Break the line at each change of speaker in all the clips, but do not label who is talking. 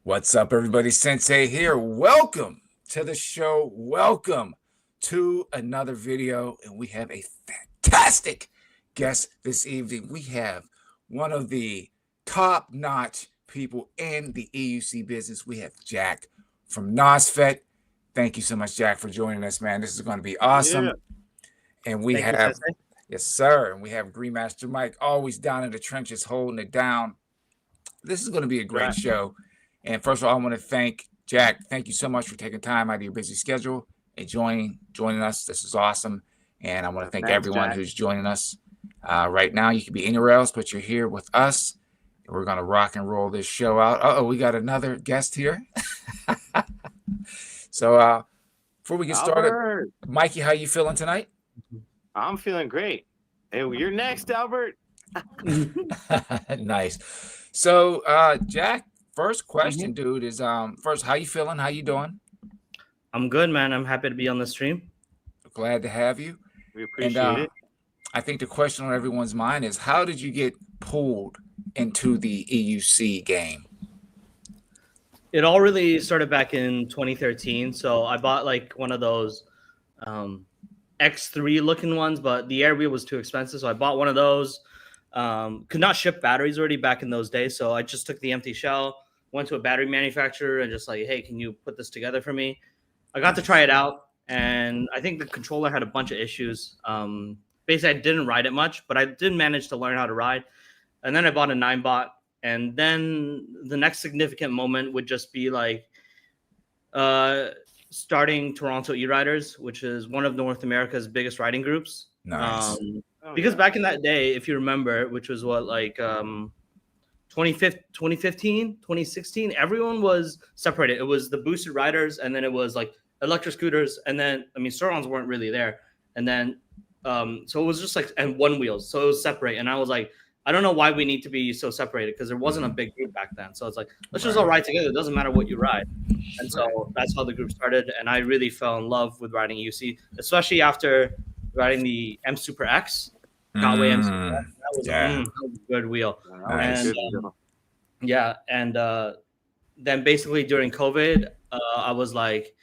What's up, everybody? Sensei here. Welcome to the show. Welcome to another video. And we have a fantastic guest this evening. We have one of the top-notch people in the EUC business. We have Jack from NOSFET. Thank you so much, Jack, for joining us, man. This is going to be awesome.
Yeah.
And we
Thank you,
have,
Sensei.
yes, sir. And we have Greenmaster Mike always down in the trenches holding it down. This is going to be a great show. And first of all, I want to thank Jack. Thank you so much for taking time out of your busy schedule and joining us. This is awesome. And I want to thank everyone who's joining us right now. You could be anywhere else, but you're here with us. We're going to rock and roll this show out. Uh-oh, we got another guest here. So before we get started, Mikey, how you feeling tonight?
I'm feeling great. Hey, well, you're next, Albert.
Nice. So, Jack, first question, dude, is first, how you feeling? How you doing?
I'm good, man. I'm happy to be on the stream.
Glad to have you.
We appreciate it.
I think the question on everyone's mind is, how did you get pulled into the EUC game?
It all really started back in 2013. So I bought like one of those X3 looking ones, but the air wheel was too expensive. So I bought one of those. Could not ship batteries already back in those days. So I just took the empty shell, went to a battery manufacturer and just like, hey, can you put this together for me? I got to try it out. And I think the controller had a bunch of issues. Basically, I didn't ride it much, but I did manage to learn how to ride. And then I bought a 9-bot. And then the next significant moment would just be like starting Toronto E-Riders, which is one of North America's biggest riding groups.
Nice.
Because back in that day, if you remember, which was what, like 2015, 2016, everyone was separated. It was the boosted riders, and then it was like electric scooters, and then, I mean, Surons weren't really there. And then, so it was just like, and one wheels. So it was separate. And I was like, I don't know why we need to be so separated, because there wasn't a big group back then. So it's like, let's just all ride together. It doesn't matter what you ride. And so that's how the group started. And I really fell in love with riding EUC, especially after riding the M Super X. Godway M Super X. That was a good wheel.
Nice.
And then basically during COVID, I was like,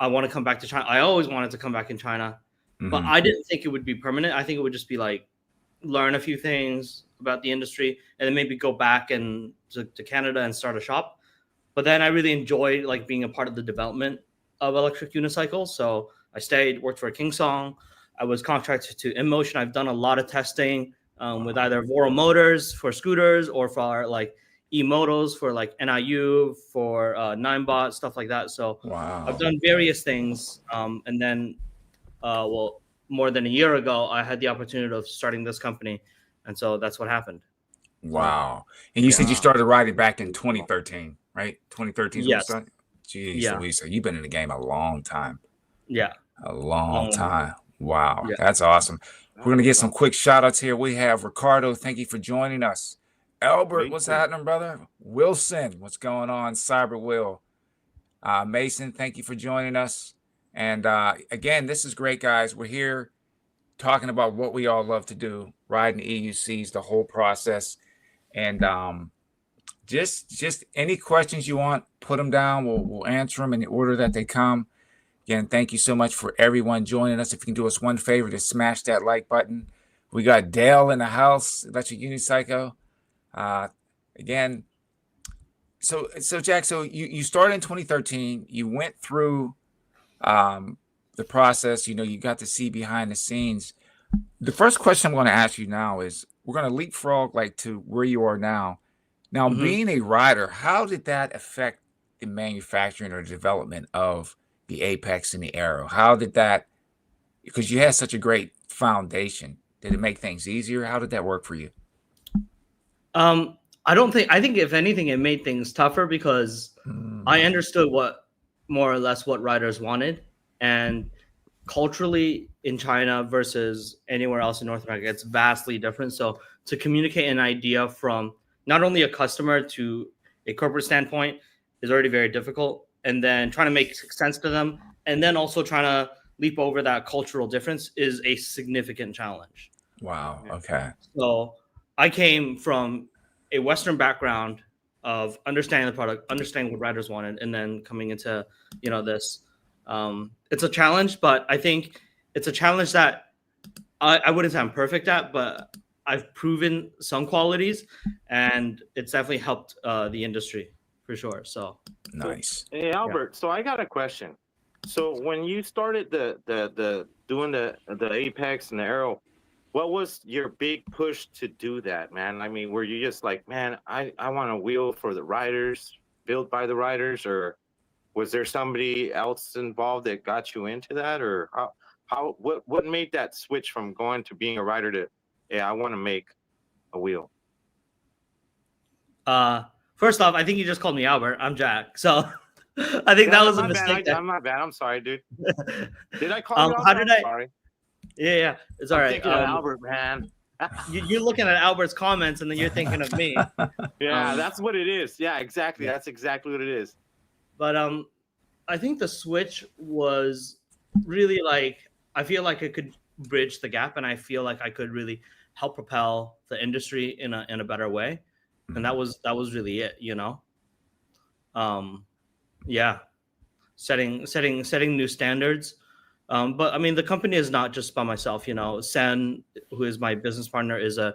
I want to come back to China. I always wanted to come back in China, but I didn't think it would be permanent. I think it would just be like, learn a few things about the industry and then maybe go back and to Canada and start a shop. But then I really enjoyed like being a part of the development of electric unicycles. So I stayed, worked for Kingsong. I was contracted to InMotion. I've done a lot of testing with either Voro motors for scooters or for like e-motos for like NIU, for 9-bot, stuff like that. So I've done various things. And then, more than a year ago, I had the opportunity of starting this company. And so that's what happened.
Wow. And you said you started riding back in 2013, right? 2013 is
yes.
when you started? Jeez, Louisa, you've been in the game a long time.
Yeah.
A long time. Wow. Yeah. That's awesome. We're going to get some quick shout outs here. We have Ricardo. Thank you for joining us. Albert, what's happening, brother? Wilson, what's going on? Cyber Will. Mason, thank you for joining us. And again, this is great, guys. We're here talking about what we all love to do, riding EUCs, the whole process. And just any questions you want, put them down. We'll answer them in the order that they come. Again, thank you so much for everyone joining us. If you can do us one favor, to smash that like button. We got Dale in the house, Electric Unicycle. Again, so Jack, so you started in 2013. You went through the process, you got to see behind the scenes. The first question I'm going to ask you now is, we're going to leapfrog like to where you are now. Now, being a rider, how did that affect the manufacturing or development of the Apex and the Aero? How did that, because you had such a great foundation, did it make things easier? How did that work for you?
I think if anything, it made things tougher, because I understood more or less what riders wanted, and culturally in China versus anywhere else in North America, it's vastly different. So to communicate an idea from not only a customer to a corporate standpoint is already very difficult, and then trying to make sense to them, and then also trying to leap over that cultural difference is a significant challenge.
Wow. Okay.
So I came from a Western background, of understanding the product, understanding what riders wanted, and then coming into, this. It's a challenge, but I think it's a challenge that I wouldn't say I'm perfect at, but I've proven some qualities, and it's definitely helped the industry for sure. So
nice.
Hey Albert, so I got a question. So when you started the doing the Apex and the Aero, what was your big push to do that, man? I mean, were you just like, man, I want a wheel for the riders, built by the riders, or was there somebody else involved that got you into that, or what made that switch from going to being a rider to, yeah, I want to make a wheel?
First off, I think you just called me Albert. I'm Jack. So I think that was a mistake.
I'm not bad. I'm sorry, dude. Did I call you Albert?
How did I?
Sorry.
Yeah, it's all right.
Thinking of Albert, man.
You're looking at Albert's comments, and then you're thinking of me.
Yeah, that's what it is. Yeah, exactly. Yeah. That's exactly what it is.
But I think the switch was really like, I feel like I could bridge the gap, and I feel like I could really help propel the industry in a better way, and that was really it, Yeah, setting new standards. But I mean, the company is not just by myself. Sen, who is my business partner, is a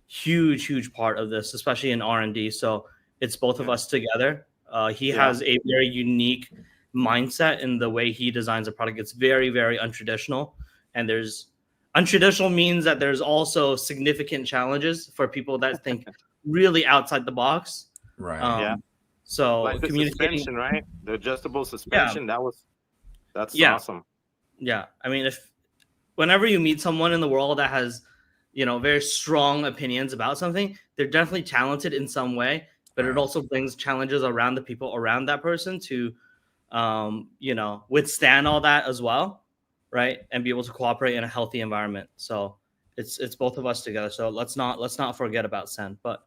huge part of this, especially in R&D. So it's both of us together. He has a very unique mindset in the way he designs a product. It's very, very untraditional, and untraditional means that there's also significant challenges for people that think really outside the box.
Right.
So like the suspension, right? The adjustable suspension.
Yeah.
That's awesome.
Yeah. I mean, whenever you meet someone in the world that has, very strong opinions about something, they're definitely talented in some way, but it also brings challenges around the people around that person to, withstand all that as well. Right. And be able to cooperate in a healthy environment. So it's both of us together. So let's not forget about Sen. But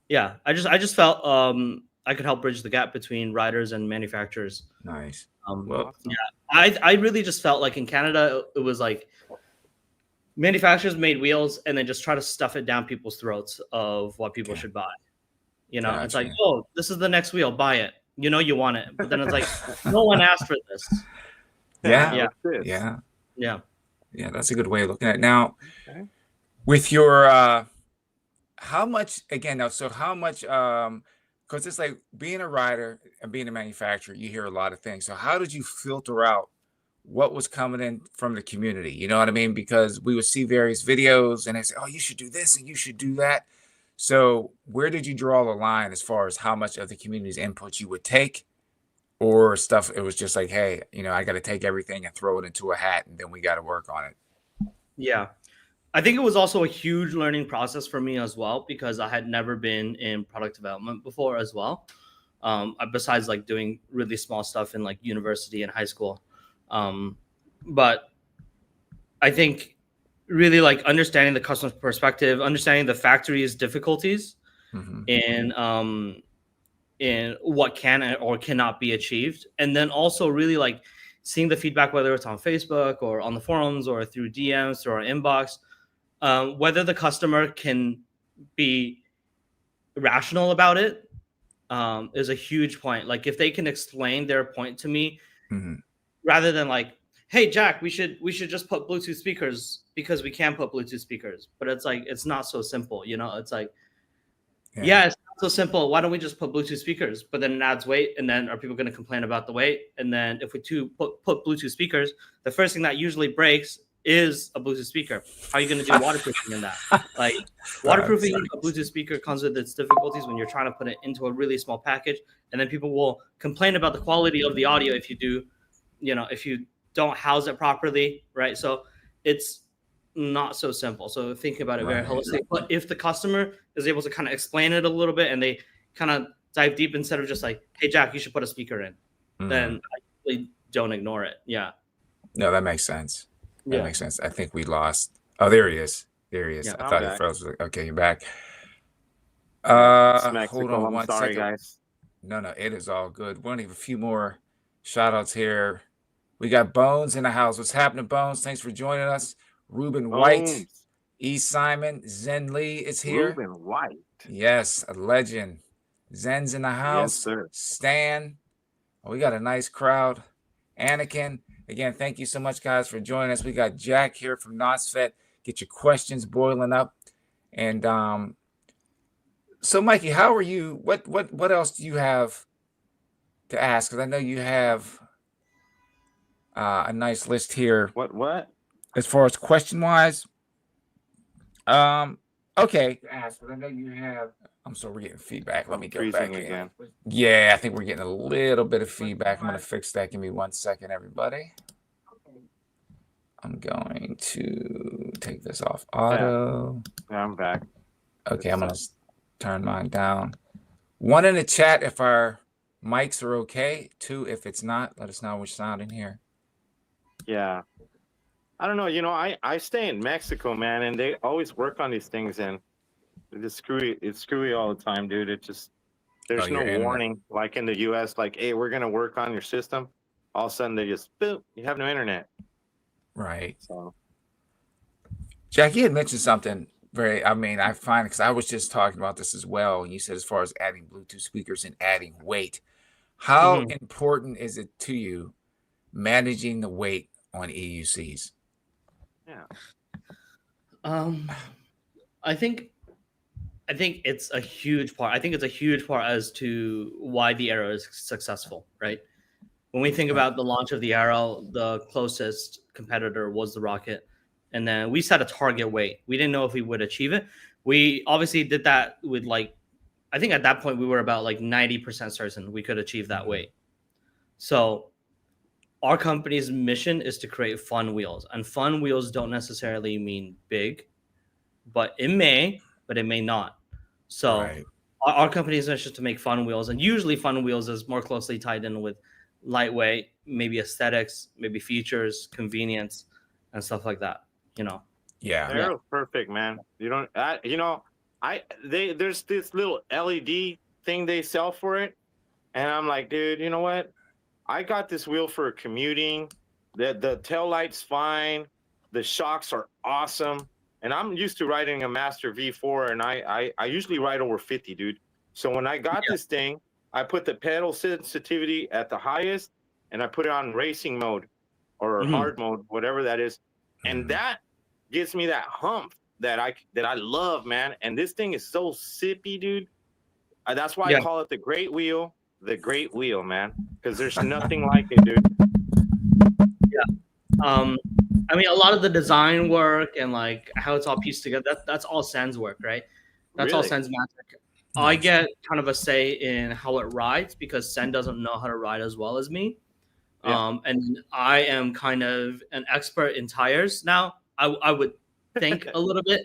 yeah, I just felt I could help bridge the gap between riders and manufacturers.
Nice.
I really just felt like in Canada, it was like manufacturers made wheels and then just try to stuff it down people's throats of what people should buy. Gotcha. It's like, oh, this is the next wheel, buy it. You want it. But then it's like, no one asked for this.
Yeah. That's a good way of looking at it. Now, with your how much because it's like being a rider and being a manufacturer, you hear a lot of things. So how did you filter out what was coming in from the community? You know what I mean? Because we would see various videos and they say, oh, you should do this and you should do that. So where did you draw the line as far as how much of the community's input you would take, or stuff it was just like, hey, I got to take everything and throw it into a hat and then we got to work on it?
Yeah. I think it was also a huge learning process for me as well, because I had never been in product development before as well. Besides like doing really small stuff in like university and high school. But I think really like understanding the customer's perspective, understanding the factory's difficulties in what can or cannot be achieved. And then also really like seeing the feedback, whether it's on Facebook or on the forums or through DMs, through our inbox, whether the customer can be rational about it is a huge point. Like if they can explain their point to me, rather than like, hey, Jack, we should just put Bluetooth speakers because we can put Bluetooth speakers. But it's like, it's not so simple. It's like, it's not so simple. Why don't we just put Bluetooth speakers? But then it adds weight. And then are people going to complain about the weight? And then if we put Bluetooth speakers, the first thing that usually breaks is a Bluetooth speaker. How are you going to do waterproofing in that? Like waterproofing a Bluetooth speaker comes with its difficulties when you're trying to put it into a really small package. And then people will complain about the quality of the audio if you do, if you don't house it properly, right? So it's not so simple. So think about it very holistic. But if the customer is able to kind of explain it a little bit and they kind of dive deep instead of just like, hey, Jack, you should put a speaker in, then I really don't ignore it. Yeah.
No, that makes sense. That makes sense. I think we lost. Oh, there he is. Yeah, I thought he froze. Okay, you're back. Hold on one second.
Guys.
No, it is all good. We're going to have a few more shout outs here. We got Bones in the house. What's happening, Bones? Thanks for joining us. Ruben White, E. Simon, Zen Lee is here.
Ruben White.
Yes, a legend. Zen's in the
Yes,
house.
sir.
Stan. Oh, we got a nice crowd. Anakin. Again, thank you so much, guys, for joining us. We got Jack here from NOSFET. Get your questions boiling up. And so, Mikey, how are you? What else do you have to ask? Because I know you have a nice list here.
What?
As far as question-wise, okay. Ask, but I know you have. I'm sorry, we're getting feedback. Let me go back in.
Again.
Yeah, I think we're getting a little bit of feedback. I'm going to fix that. Give me 1 second, everybody. I'm going to take this off auto.
Yeah, I'm back.
Okay, I'm going to turn mine down. 1 in the chat if our mics are okay. 2 if it's not. Let us know which sound in here.
Yeah. I don't know. I stay in Mexico, man, and they always work on these things, and it's screwy all the time, dude. It just there's no warning like in the US, like, hey, we're gonna work on your system. All of a sudden they just boop, you have no internet.
Right.
So
Jackie had mentioned something I find, because I was just talking about this as well. You said as far as adding Bluetooth speakers and adding weight. How important is it to you managing the weight on EUCs?
Yeah.
I think it's a huge part. I think it's a huge part as to why the Arrow is successful, right? When we think about the launch of the Arrow, the closest competitor was the Rocket. And then we set a target weight. We didn't know if we would achieve it. We obviously did that with I think at that point we were about 90% certain we could achieve that weight. So our company's mission is to create fun wheels. And fun wheels don't necessarily mean big, but it may not. So our company's mission is to make fun wheels. And usually fun wheels is more closely tied in with lightweight, maybe aesthetics, maybe features, convenience, and stuff like that.
Yeah, Arrow's perfect, man. There's this little LED thing they sell for it, and I'm like, dude, you know what? I got this wheel for commuting. The tail light's fine. The shocks are awesome, and I'm used to riding a Master V4, and I usually ride over 50, dude. So when I got this thing, I put the pedal sensitivity at the highest, and I put it on racing mode or hard mode, whatever that is, and that gives me that hump that I love, man. And this thing is so sippy, dude. That's why I call it the great wheel, man, because there's nothing like it, dude.
I mean, a lot of the design work and how it's all pieced together, that's all Sen's work, right? That's all Sen's magic. I get kind of a say in how it rides because Sen doesn't know how to ride as well as me. And I am kind of an expert in tires now. I would think a little bit,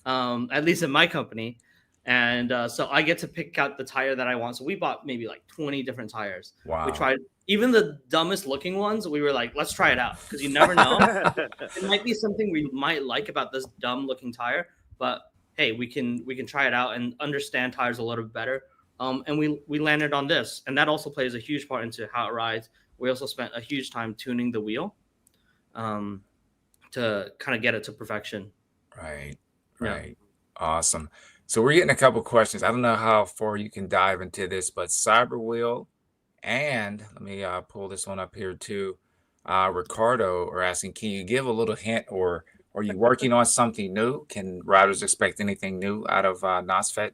at least in my company. And so I get to pick out the tire that I want. So we bought maybe 20 different tires.
Wow.
We tried even the dumbest looking ones. We were like, let's try it out because you never know. It might be something we might like about this dumb looking tire, but hey, we can try it out and understand tires a little bit better. And we landed on this, and that also plays a huge part into how it rides. We also spent a huge time tuning the wheel, to kind of get it to perfection.
Right. Awesome. So we're getting a couple questions. I don't know how far you can dive into this, but Cyberwheel, and let me pull this one up here too. Ricardo are asking, can you give a little hint, or are you working on something new? Can riders expect anything new out of NOSFET?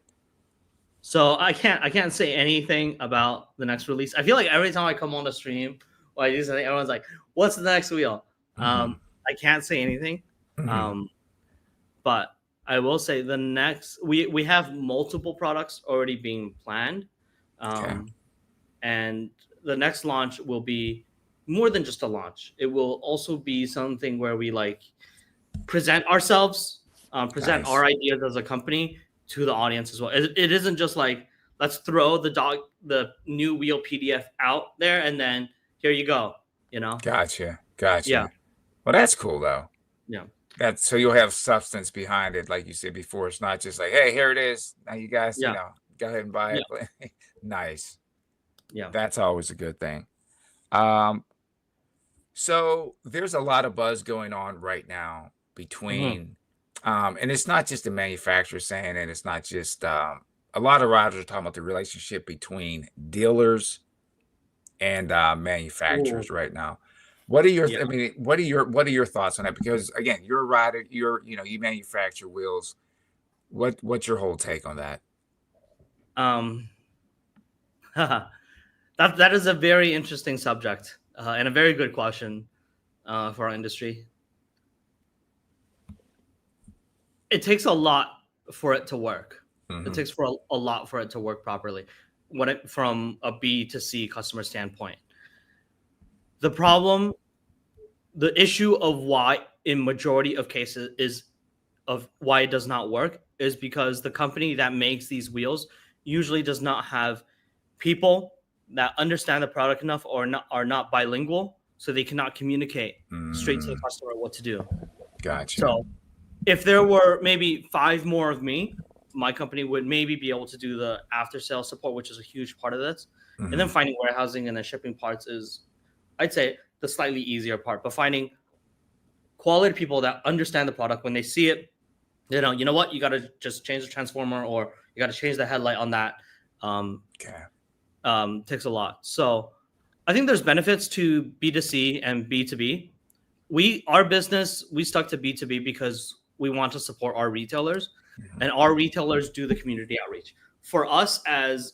So I can't say anything about the next release. I feel like every time I come on the stream or I do something, everyone's like, "What's the next wheel?" I can't say anything, but I will say the next we have multiple products already being planned, and the next launch will be more than just a launch. It will also be something where we present ourselves, present our ideas as a company to the audience as well. It isn't just let's throw the new wheel PDF out there and then here you go.
Gotcha.
Yeah.
Well, that's cool though.
Yeah.
So you'll have substance behind it, like you said before. It's not just like, hey, here it is. Now you guys, go ahead and buy it. Nice.
Yeah.
That's always a good thing. So there's a lot of buzz going on right now between, and it's not just the manufacturer saying it. It's not just a lot of riders are talking about the relationship between dealers and manufacturers right now. What are your,
Yeah.
I mean, what are your thoughts on that? Because again, you're a rider, you manufacture wheels. What's your whole take on that?
That is a very interesting subject and a very good question for our industry. It takes a lot for it to work. It takes for a lot for it to work properly. From a B to C customer standpoint, the problem, the issue of why in majority of cases is of why it does not work is because the company that makes these wheels usually does not have people that understand the product enough or are not bilingual, so they cannot communicate straight to the customer what to do.
Gotcha.
So if there were maybe 5 more of me, my company would maybe be able to do the after sales support, which is a huge part of this. And then finding warehousing and then shipping parts is, I'd say, the slightly easier part. But finding quality people that understand the product when they see it, you know what, you got to just change the transformer or you got to change the headlight on that. Takes a lot. So I think there's benefits to B2C and B2B. Our business, we stuck to B2B because we want to support our retailers, and our retailers do the community outreach. For us as,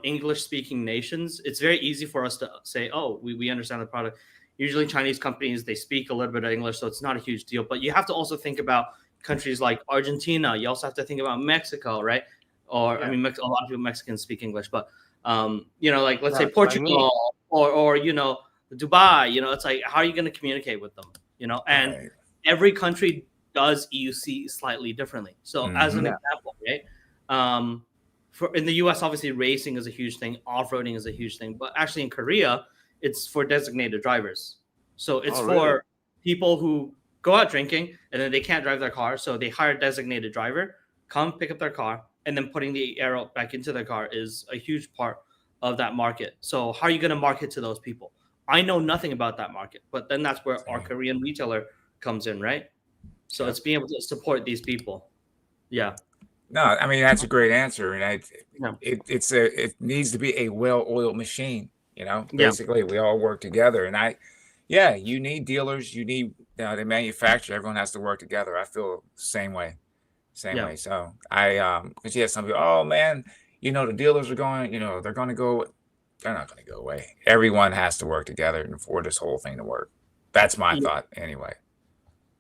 English speaking nations, it's very easy for us to say, oh, we understand the product. Usually Chinese companies, they speak a little bit of English, so it's not a huge deal. But you have to also think about countries like Argentina. You also have to think about Mexico, right? Or, I mean, a lot of people Mexicans speak English, but, like, let's say Portugal or Dubai, it's like, how are you going to communicate with them? And every country does EUC slightly differently. So as an example, right? In the US, obviously racing is a huge thing. Off-roading is a huge thing, but actually in Korea, it's for designated drivers. So it's for people who go out drinking and then they can't drive their car. So they hire a designated driver, come pick up their car, and then putting the aero back into their car is a huge part of that market. So how are you going to market to those people? I know nothing about that market, but then that's where our Korean retailer comes in, right? So it's being able to support these people. Yeah.
No, I mean, that's a great answer. And it needs to be a well-oiled machine, basically we all work together. And you need dealers, you need the manufacturer, everyone has to work together. I feel the same way. Way. So because some people, oh man, the dealers are going, they're going to go. They're not going to go away. Everyone has to work together for this whole thing to work. That's my thought anyway.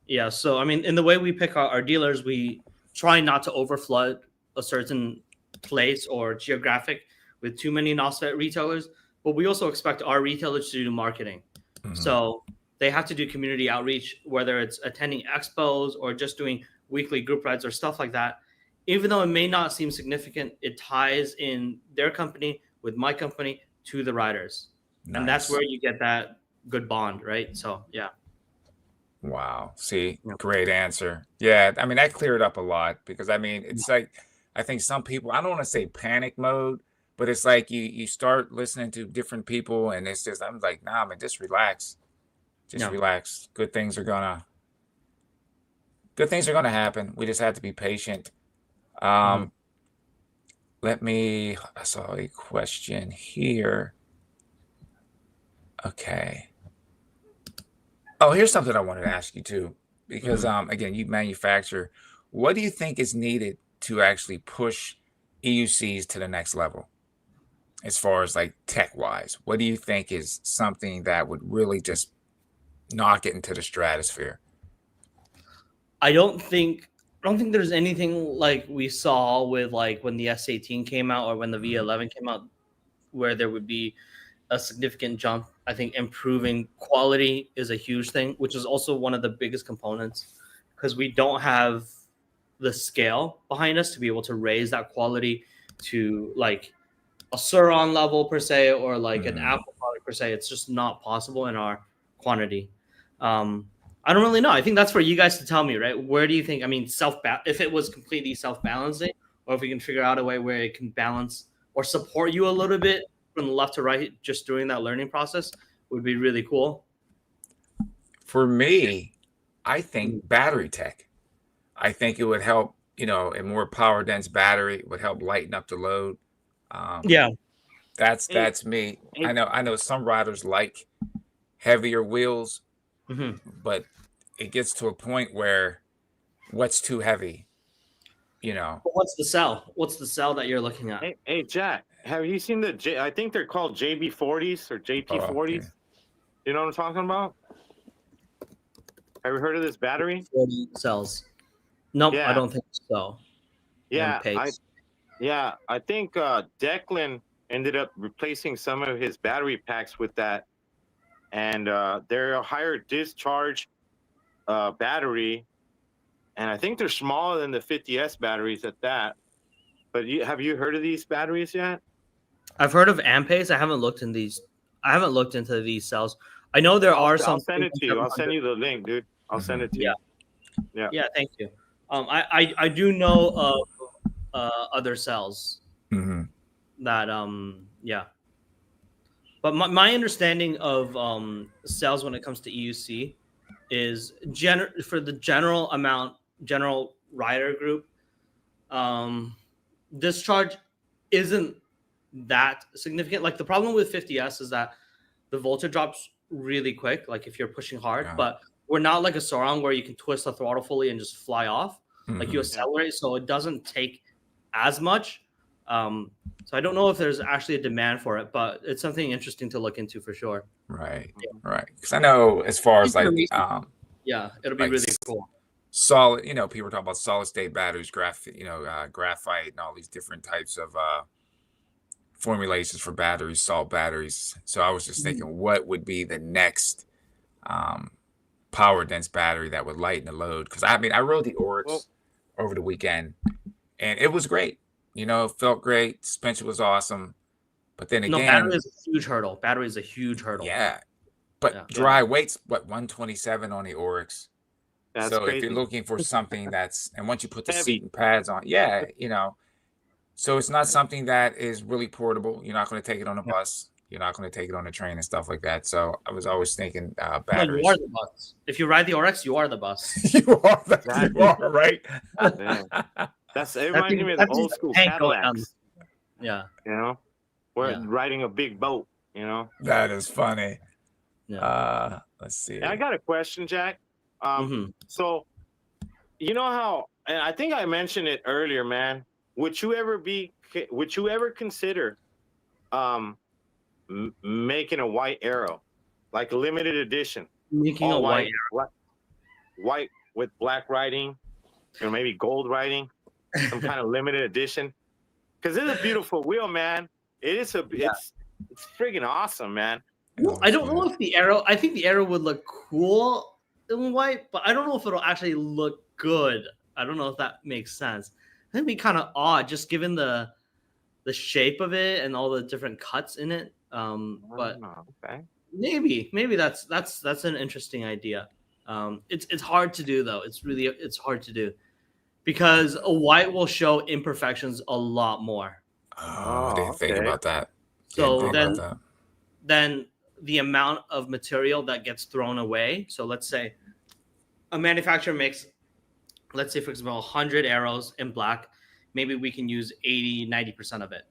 Yeah. So, I mean, in the way we pick our dealers, we try not to overflood a certain place or geographic with too many NOSFET retailers, but we also expect our retailers to do marketing. So they have to do community outreach, whether it's attending expos or just doing weekly group rides or stuff like that. Even though it may not seem significant, it ties in their company with my company to the riders. Nice. And that's where you get that good bond, right? So, yeah.
Wow. See, great answer. Yeah. I mean, that cleared up a lot because it's like, I think some people, I don't want to say panic mode, but it's like you start listening to different people and it's just, I'm like, nah, man, just relax. Just relax. Good things are gonna happen. We just have to be patient. I saw a question here. Okay. Oh, here's something I wanted to ask you too, because again, you manufacture. What do you think is needed to actually push EUCs to the next level? As far as like tech wise, what do you think is something that would really just knock it into the stratosphere?
I don't think there's anything like we saw with like when the S18 came out or when the V11 came out where there would be a significant jump. I think improving quality is a huge thing, which is also one of the biggest components because we don't have the scale behind us to be able to raise that quality to like a Suron level per se or like an Apple product per se. It's just not possible in our quantity. I don't really know. I think that's for you guys to tell me, right? Where do you think, if it was completely self-balancing or if we can figure out a way where it can balance or support you a little bit from left to right, just doing that learning process would be really cool.
For me, I think battery tech. I think it would help a more power dense battery would help lighten up the load.
Yeah.
Hey,
That's me.
hey,
I know some riders like heavier wheels,
Hmm.
but it gets to a point where what's too heavy, you know?
What's the cell? What's the cell that you're looking at?
hey, Jack, have you seen the J? I think they're called JB40s or
Oh, okay.
JT40s. You know what I'm talking about? Have you heard of this battery?
40 cells. Nope, I
Yeah,
don't think so. And
yeah,
pace.
I think Declan ended up replacing some of his battery packs with that, and they're a higher discharge battery, and I think they're smaller than the 50S batteries at that. But have you heard of these batteries yet?
I've heard of Ampace. I haven't looked in these. I haven't looked into these cells. I know there are
I'll
some.
send it to you. I'll send
700.
you the link, dude. I'll send it to
Yeah,
you. Yeah.
yeah. Thank you. I do know of other cells
Hmm.
that yeah. But my understanding of cells when it comes to EUC is for the general rider group, discharge isn't that significant. Like the problem with 50S is that the voltage drops really quick, like if you're pushing hard,
Yeah.
but we're not like a Sarong where you can twist the throttle fully and just fly off. Like you
Mhm.
accelerate, so it doesn't take as much. So I don't know if there's actually a demand for it, but it's something interesting to look into for sure.
Right,
Yeah.
right. Because I know as far as
Yeah, it'll be
like
really cool.
solid, people are talking about solid state batteries, graphite, and all these different types of formulations for batteries, salt batteries. So I was just thinking, what would be the next um, power dense battery that would lighten the load? Because I mean, I rode the
Well,
Oryx over the weekend, and it was great. It felt great. Suspension was awesome. But then
No, battery
again,
is a huge hurdle. Battery is a huge hurdle.
yeah. But
Yeah.
dry weight's what, 127 on the Oryx.
that's
So if you're
crazy.
looking for something and once you put the
Heavy.
seat and pads on, so it's not something that is really portable. You're not going to take it on a bus. You're not going to take it on a train and stuff like that. So I was always thinking
No, you
batteries.
are the bus. If you ride the Oryx, you are the bus.
You are,
Exactly.
you are, right?
Yeah. It reminds me of the old school Cadillacs.
Yeah.
We're
Yeah.
riding a big boat.
That is funny.
Yeah.
Let's see.
And I got a question, Jack. So you know how, and I think I mentioned it earlier, man. Would you ever consider making a white arrow, like a limited edition,
Making
all
a white
white with black writing, or maybe gold writing, some kind of limited edition? Because it's a beautiful wheel, man. It's friggin' awesome, man.
Well, I don't know if I think the arrow would look cool in white, but I don't know if it'll actually look good. I don't know if that makes sense. It'd be kind of odd, just given the shape of it and all the different cuts in it. But
Okay.
maybe that's an interesting idea. It's hard to do though. It's hard to do because a white will show imperfections a lot more.
Oh, I didn't think
okay.
about that.
So then the amount of material that gets thrown away. So let's say a manufacturer makes, let's say for example, 100 arrows in black. Maybe we can use 80-90% of it.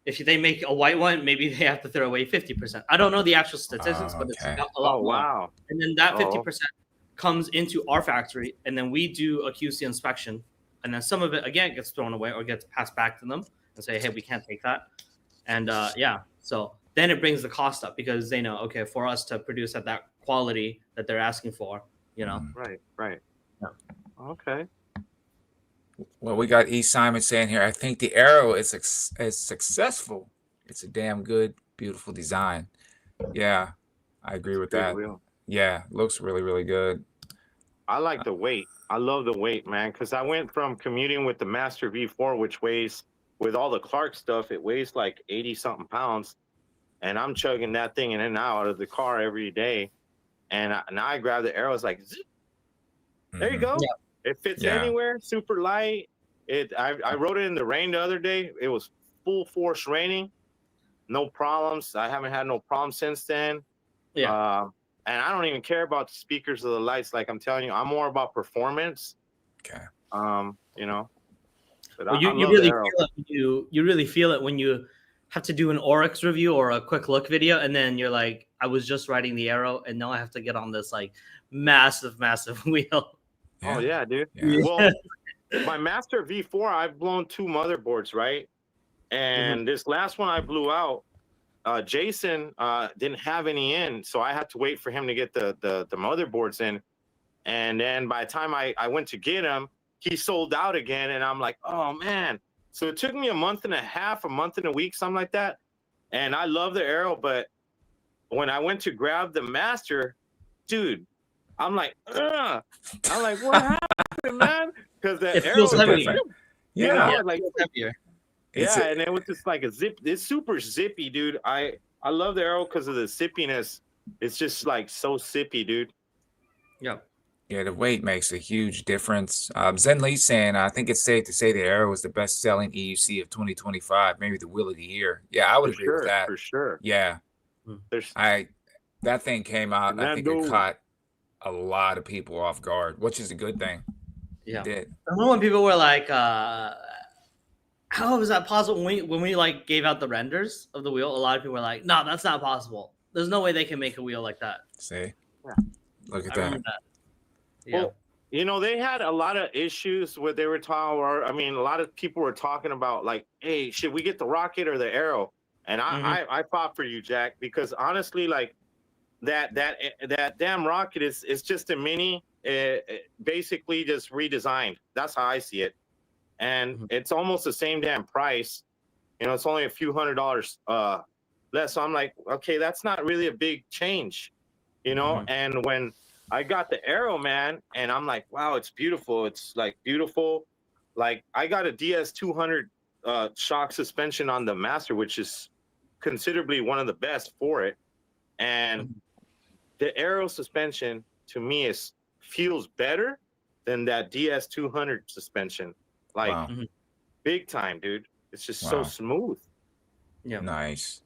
If they make a white one, maybe they have to throw away 50%. I don't know the actual statistics, but it's a lot more.
Wow.
And then that 50% comes into our factory, and then we do a QC inspection, and then some of it again gets thrown away or gets passed back to them and say, hey, we can't take that. And so then it brings the cost up because they know, okay, for us to produce at that quality that they're asking for,
Right.
Yeah.
Okay.
Well, we got E. Simon saying here, I think the arrow is successful. It's a damn good, beautiful design. Yeah, I agree with that.
Wheel.
Yeah, looks really, really good.
I like the weight. I love the weight, man, because I went from commuting with the Master V4, which weighs, with all the Clark stuff, it weighs like 80-something pounds. And I'm chugging that thing in and out of the car every day. And now I grab the arrows like, zip. There you go. Yeah. It fits anywhere, super light. I rode it in the rain the other day. It was full force raining. No problems. I haven't had no problems since then.
Yeah.
And I don't even care about the speakers or the lights. Like I'm telling you, I'm more about performance.
Okay.
But
Well,
I
you
love
really
the arrow.
feel it when you really feel it when you have to do an Oryx review or a quick look video, and then you're like, I was just riding the arrow, and now I have to get on this like massive wheel.
Oh yeah, dude.
Yeah.
Well, my Master V4, I've blown 2 motherboards, right? And this last one I blew out, Jason didn't have any in, so I had to wait for him to get the motherboards in. And then by the time I went to get him, he sold out again, and I'm like, oh man. So it took me a month and a half, a month and a week, something like that. And I love the arrow, but when I went to grab the Master, dude, I'm like, ugh. I'm like, what happened, man? Because the
It
arrow
feels
is
heavy.
different. You
Yeah.
know, like
heavier.
It's
and it was just like a zip. It's super zippy, dude. I love the arrow because of the zippiness. It's just like so zippy, dude.
Yeah.
Yeah, the weight makes a huge difference. Zen Lee saying, I think it's safe to say the Arrow was the best-selling EUC of 2025, maybe the wheel of the year. Yeah, I would agree with that.
For sure.
Yeah,
There's
that thing came out. I think it
Fernando.
caught a lot of people off guard, which is a good thing.
Yeah.
It did.
I remember when people were like, how is that possible? When we like gave out the renders of the wheel, a lot of people were like, no, that's not possible. There's no way they can make a wheel like that.
See,
Yeah.
look at
I
that.
remember that. Yeah.
Well, you know, they had a lot of issues where they were talking, or I mean, a lot of people were talking about like, hey, should we get the rocket or the arrow? And I fought for you, Jack, because honestly, like that damn rocket is just a mini, basically just redesigned. That's how I see it, and it's almost the same damn price. You know, it's only a few $100s less. So I'm like, okay, that's not really a big change, you know. And when I got the arrow, man, and I'm like, wow, it's beautiful. It's like beautiful. Like I got a DS200 shock suspension on the Master, which is considerably one of the best for it. And the arrow suspension to me feels better than that DS200 suspension. Like
Wow.
big time, dude. It's just
Wow.
so smooth.
Yeah.
Nice.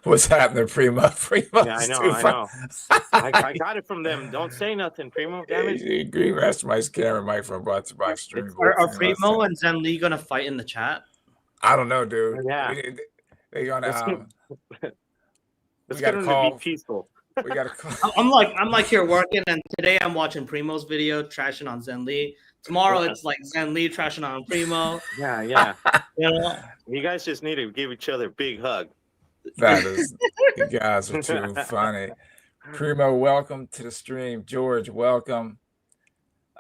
What's happening, Primo? Primo,
Yeah, I know. I got it from them. Don't say nothing, Primo. Damn it.
Green Mastermind's camera microphone brought to by Stream.
Are Primo and Zen Lee gonna fight in the chat?
I don't know, dude.
Yeah.
They're gonna.
Let's
we
get
got a
them
call.
to be peaceful.
We got a call.
I'm like here working, and today I'm watching Primo's video trashing on Zen Lee. Tomorrow it's like Zen Lee trashing on Primo.
Yeah.
You know?
You guys just need to give each other a big hug.
That is, you guys are too funny. Primo, welcome to the stream. George, welcome.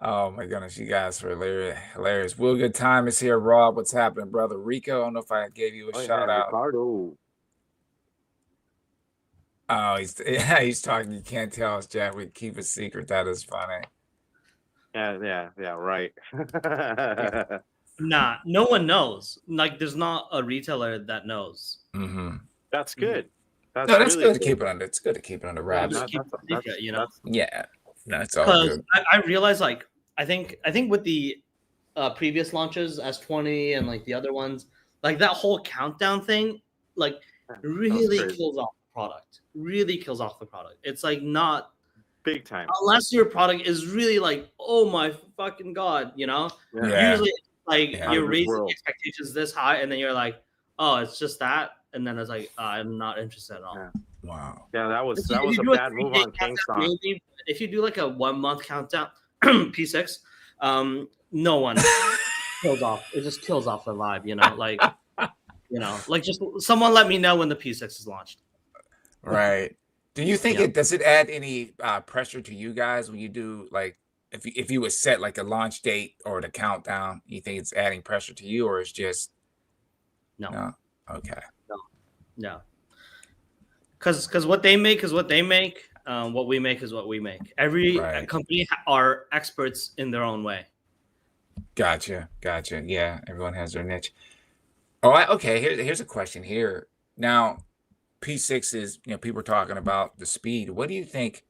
Oh my goodness, you guys are hilarious. Will Good Time is here. Rob, what's happening, brother? Rico, I don't know if I gave you a shout out.
Ricardo.
Oh, he's talking. You can't tell us, Jack. We keep a secret. That is funny.
Yeah, right.
Nah, no one knows. Like, there's not a retailer that knows.
That's good.
That's really good to keep it under. It's good to keep it under wraps.
You know.
Yeah, that's all
Because
good.
I realized, like, I think with the previous launches, S20 and like the other ones, like that whole countdown thing, like really kills off the product. Really kills off the product. It's like not
big time
unless your product is really like, oh my fucking god, you know.
Yeah.
Usually, like you're raising expectations this high, and then you're like, oh, it's just that, and then it's like, I'm not interested at all.
Yeah.
Wow.
Yeah, that was a bad move on Kingston.
If you do like a 1 month countdown, P6, no one kills off. It just kills off the vibe, you know. Like, you know, like just someone let me know when the P6 is launched.
Right. Do you think does it add any pressure to you guys when you do like if you would set like a launch date or the countdown? You think it's adding pressure to you, or it's just no? Okay.
No. Because what they make is what they make. What we make is what we make. Every company are experts in their own way.
Gotcha. Yeah, everyone has their niche. Oh, okay. Here's a question here. Now, P6 is, people are talking about the speed. What do you think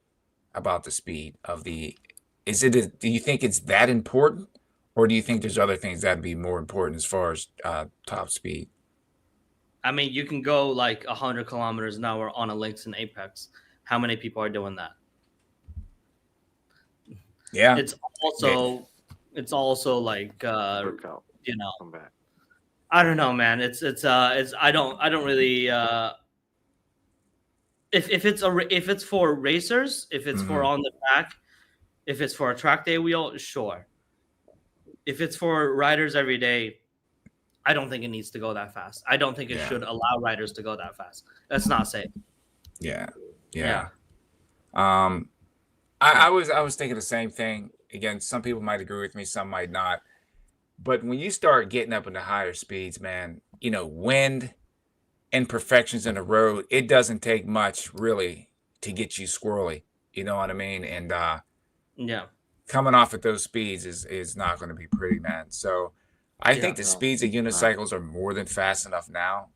about the speed of the? Do you think it's that important, or do you think there's other things that'd be more important as far as top speed?
I mean, you can go like 100 kilometers an hour on a Lynx in Apex. How many people are doing that?
Yeah.
It's also like
Workout.
you know,
Come back.
I don't know, man. It's I don't really if it's for racers, if it's for on the track, if it's for a track day wheel, sure. If it's for riders every day, I don't think it needs to go that fast. I don't think it should allow riders to go that fast. That's not safe.
Yeah.
Yeah.
I was thinking the same thing. Again, some people might agree with me, some might not. But when you start getting up into higher speeds, man, wind, imperfections in the road, it doesn't take much really to get you squirrely. You know what I mean? And
Yeah.
coming off at those speeds is not going to be pretty, man. So I think the speeds of unicycles are more than fast enough now.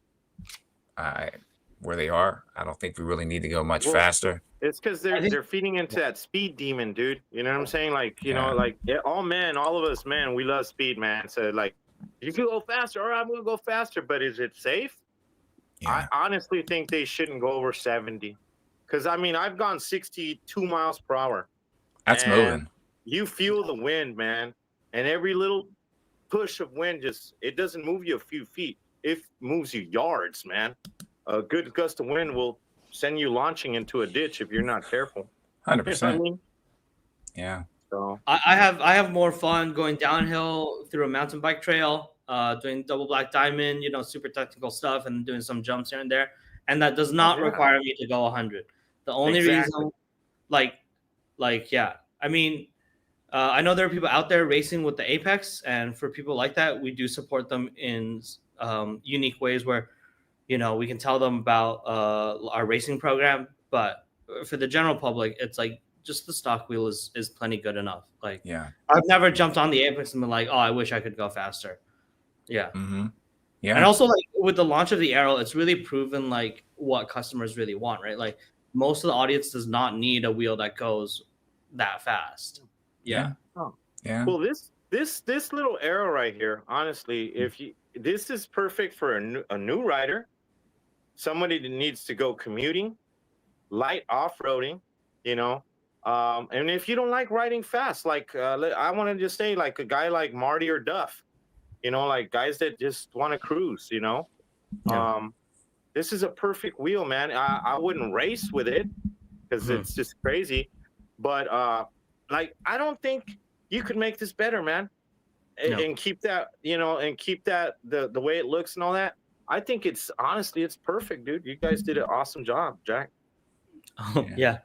Where they are, I don't think we really need to go much faster.
It's because they're feeding into that speed demon, dude. You know what I'm saying? Like, all of us, man, we love speed, man. So like, you can go faster, all right, I'm gonna go faster, but is it safe? I honestly think they shouldn't go over 70. Because I mean, I've gone 62 miles per hour.
That's moving.
You feel the wind, man, and every little push of wind it doesn't move you a few feet. It moves you yards, man. A good gust of wind will send you launching into a ditch if you're not careful.
100%. Yeah.
So I have more fun going downhill through a mountain bike trail, doing double black diamond, super technical stuff, and doing some jumps here and there. And that does not require me to go 100. The only reason, I mean, I know there are people out there racing with the Apex, and for people like that, we do support them in unique ways where, we can tell them about our racing program. But for the general public, it's like just the stock wheel is plenty good enough. Like, I've never jumped on the Apex and been like, oh, I wish I could go faster. Yeah.
Yeah.
And also, like, with the launch of the Aero, it's really proven like what customers really want, right? Like, most of the audience does not need a wheel that goes that fast. Yeah.
Well, this little Aero right here, honestly, this is perfect for a new rider, somebody that needs to go commuting, light off-roading, and if you don't like riding fast, like I want to just say, like a guy like Marty or Duff, like guys that just want to cruise, this is a perfect wheel, man. I wouldn't race with it because it's just crazy, but like, I don't think you could make this better, man, and keep that, and keep that the way it looks and all that. I think it's perfect, dude. You guys did an awesome job, Jack.
Oh, yeah.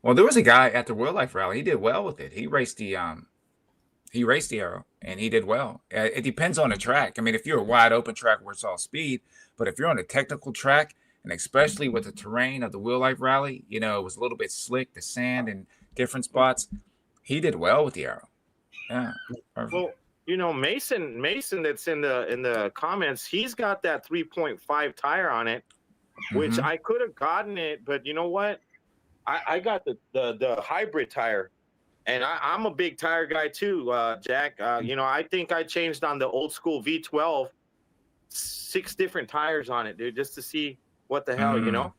Well, there was a guy at the Real Life Rally. He did well with it. He raced the Aero, and he did well. It depends on the track. I mean, if you're a wide open track where it's all speed, but if you're on a technical track, and especially with the terrain of the Real Life Rally, it was a little bit slick, the sand and different spots. He did well with the Aero. Yeah. Perfect.
Well, Mason that's in the comments, he's got that 3.5 tire on it, which I could have gotten it, but you know what? I got the hybrid tire, and I'm a big tire guy too, Jack. I think I changed on the old school V12 6 different tires on it, dude, just to see what the hell,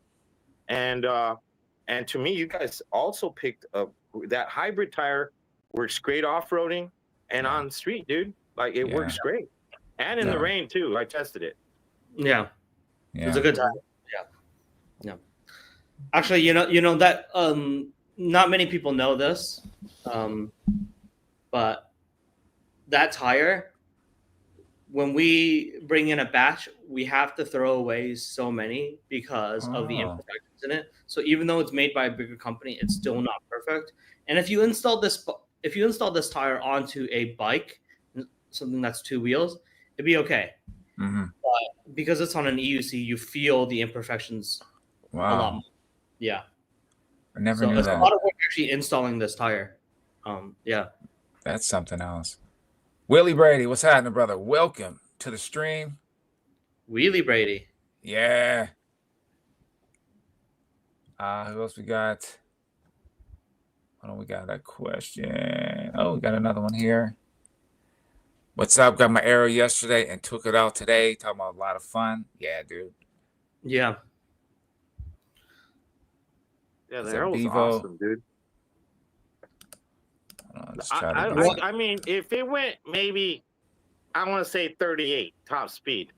And to me, you guys also picked that hybrid tire. Works great off-roading and on street, dude. Like, it works great, and in the rain too. I tested it.
Yeah. It's a good time. Yeah. Actually, that not many people know this, but that tire, when we bring in a batch, we have to throw away so many because of the imperfections in it. So even though it's made by a bigger company, it's still not perfect. And if you install this tire onto a bike, something that's 2 wheels, it'd be okay. But because it's on an EUC, you feel the imperfections a lot more. Yeah.
I never knew that.
It's a lot of work actually installing this tire. Yeah.
That's something else. Willie Brady, what's happening, brother? Welcome to the stream.
Wheelie Brady.
Yeah. Who else we got? We got a question. Oh, we got another one here. What's up? Got my Aero yesterday and took it out today. Talking about a lot of fun. Yeah, dude.
Yeah.
Yeah, the Aero was awesome, dude.
Let's try to
I mean, if it went maybe, I want to say 38 top speed,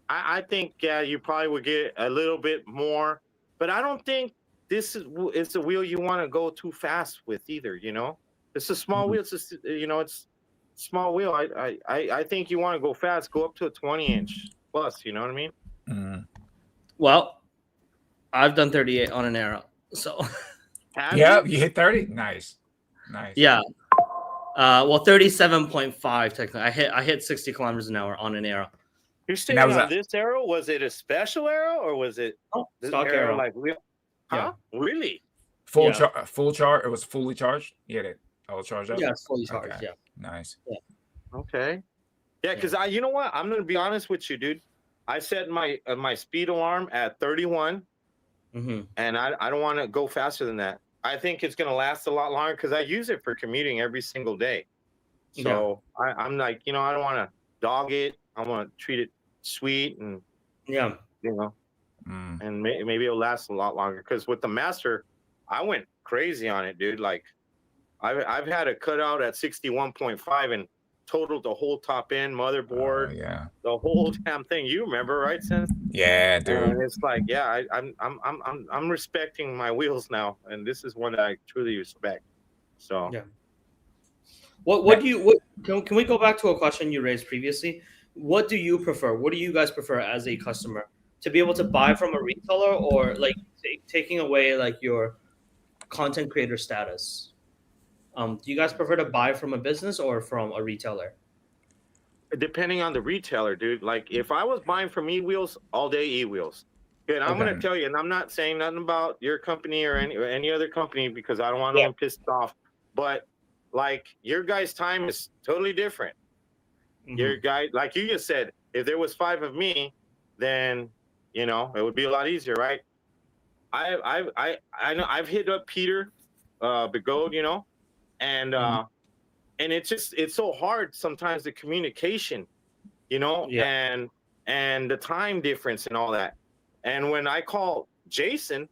I think you probably would get a little bit more, but I don't think it's a wheel you want to go too fast with either. You know, it's a small wheel. It's just, it's small wheel. I think you want to go fast, go up to a 20-inch plus. You know what I mean?
Mm.
Well, I've done 38 on an arrow, so.
Yeah, you hit 30. Nice.
Yeah. Well, 37.5 technically. I hit 60 kilometers an hour on an arrow.
You're staying on this arrow? Was it a special arrow or was it
stock arrow?
Like wheel? Huh? Yeah. Really?
Full charge. It was fully charged. You had it all charged up.
Yeah, it's fully charged.
Okay.
Yeah.
Nice.
Yeah. Okay. Yeah, because you know what? I'm gonna be honest with you, dude. I set my speed alarm at 31, and I don't want to go faster than that. I think it's gonna last a lot longer because I use it for commuting every single day. So I'm like, I don't want to dog it. I want to treat it sweet and and maybe it'll last a lot longer. Because with the Master, I went crazy on it, dude. Like I've had a cutout at 61.5 and totaled the whole top end, motherboard, the whole damn thing. You remember, right, Sense?
Yeah, dude.
And it's like, I'm respecting my wheels now, and this is one that I truly respect. So
what do you can we go back to a question you raised previously? What do you prefer? What do you guys prefer as a customer? To be able to buy from a retailer, or like taking away like your content creator status? Do you guys prefer to buy from a business or from a retailer?
Depending on the retailer, dude. Like if I was buying from eWheels, all day eWheels. Good. I'm gonna tell you, and I'm not saying nothing about your company or any other company because I don't want no one pissed off. But like your guys' time is totally different. Your guy, like you just said, if there was 5 of me, then it would be a lot easier, right? I know I've hit up Peter Begode, and it's so hard sometimes, the communication, and the time difference and all that. And when I call Jason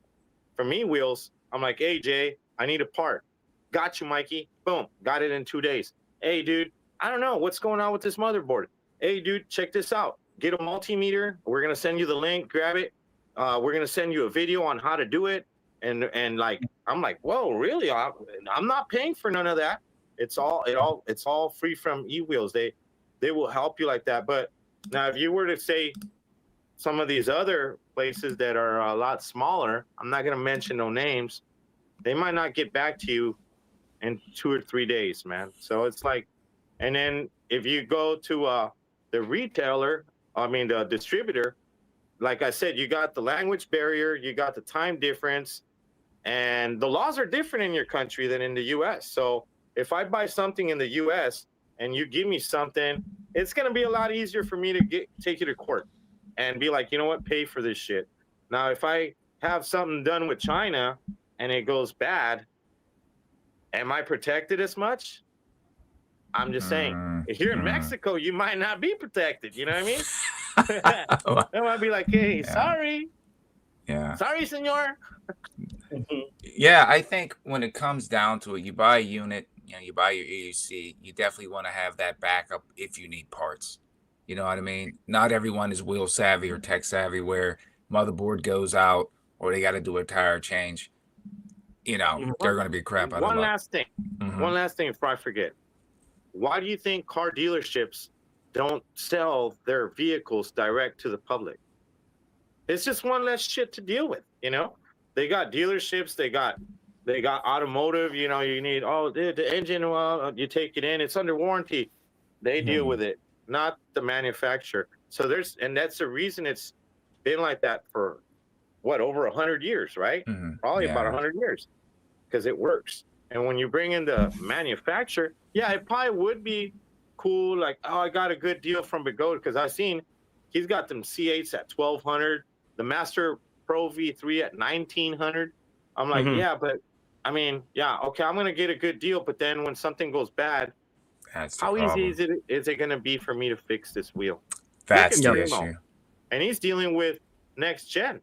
from eWheels, I'm like, hey Jay, I need a part. Got you, Mikey. Boom, got it in 2 days. Hey dude, I don't know what's going on with this motherboard. Hey dude, check this out. Get a multimeter. We're gonna send you the link. Grab it. We're gonna send you a video on how to do it. And like, I'm like, whoa, really? I'm not paying for none of that. It's all free from eWheels. They will help you like that. But now, if you were to say some of these other places that are a lot smaller, I'm not gonna mention no names. They might not get back to you in 2 or 3 days, man. So it's like, and then if you go to the retailer, the distributor, like I said, you got the language barrier, you got the time difference, and the laws are different in your country than in the U.S. So if I buy something in the U.S. and you give me something, it's going to be a lot easier for me to take you to court and be like, you know what, pay for this shit. Now, if I have something done with China and it goes bad, am I protected as much? I'm just saying, if you're in Mexico, you might not be protected. You know what I mean? They might be like, hey, sorry.
Yeah.
Sorry, senor.
Yeah, I think when it comes down to it, you buy a unit, you buy your EUC, you definitely want to have that backup if you need parts. You know what I mean? Not everyone is wheel savvy or tech savvy where motherboard goes out or they got to do a tire change. They're going to be crap out of luck.
One last thing before I forget. Why do you think car dealerships don't sell their vehicles direct to the public? It's just one less shit to deal with, They got dealerships, they got automotive, you need the engine, well, you take it in, it's under warranty. They deal with it, not the manufacturer. So that's the reason it's been like that for over 100 years, right? Probably about 100 years, because it works. And when you bring in the manufacturer, it probably would be cool. Like, oh, I got a good deal from Begode because I've seen he's got them C8s at 1,200, the Master Pro V3 at 1,900. I'm like, but okay, I'm gonna get a good deal. But then when something goes bad, how easy is it gonna be for me to fix this wheel?
That's the issue.
And he's dealing with next gen,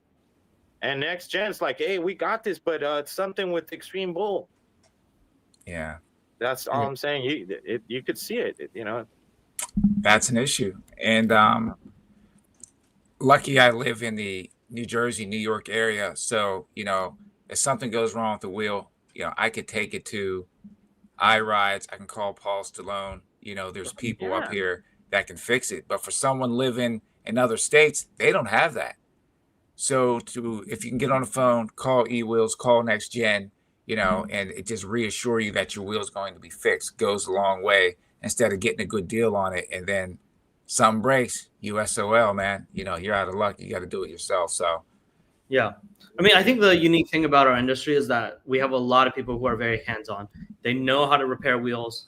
and next gen's like, hey, we got this, but it's something with Extreme Bull.
Yeah.
That's all I'm saying. You could see it, you know.
That's an issue. And lucky I live in the New Jersey, New York area. So, you know, if something goes wrong with the wheel, you know, I could take it to iRides. I can call Paul Stallone. You know, there's people up here that can fix it. But for someone living in other states, they don't have that. So if you can get on the phone, call eWheels, call Next Gen, you know, and it just reassure you that your wheel is going to be fixed goes a long way instead of getting a good deal on it. And then something breaks, USOL, man, you know, you're out of luck. You got to do it yourself. So,
yeah. I mean, I think the unique thing about our industry is that we have a lot of people who are very hands-on. They know how to repair wheels,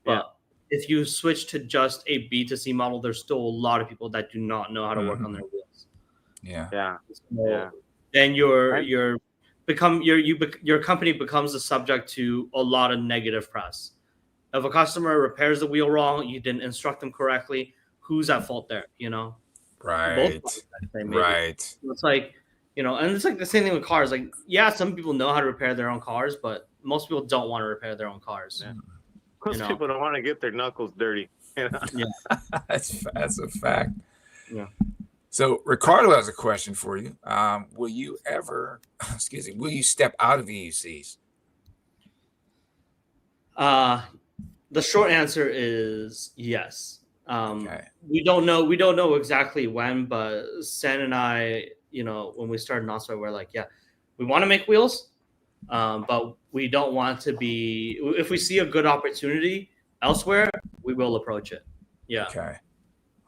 but if you switch to just a B2C model, there's still a lot of people that do not know how to work on their wheels.
Yeah.
So then your company becomes the subject to a lot of negative press. If a customer repairs the wheel wrong, you didn't instruct them correctly, who's at fault there? You know,
right.
So it's like, you know, and it's like the same thing with cars. Like, yeah, some people know how to repair their own cars, but most people don't want to repair their own cars.
Yeah. Most people don't want to get their knuckles dirty. You know?
Yeah,
that's a fact.
Yeah.
So Ricardo has a question for you. Will you ever, will you step out of EUCs?
The short answer is yes. We don't know exactly when, but Sen and I, you know, when we started NOSFET, we're like, yeah, we want to make wheels, but we don't want to be. If we see a good opportunity elsewhere, we will approach it. Yeah.
Okay.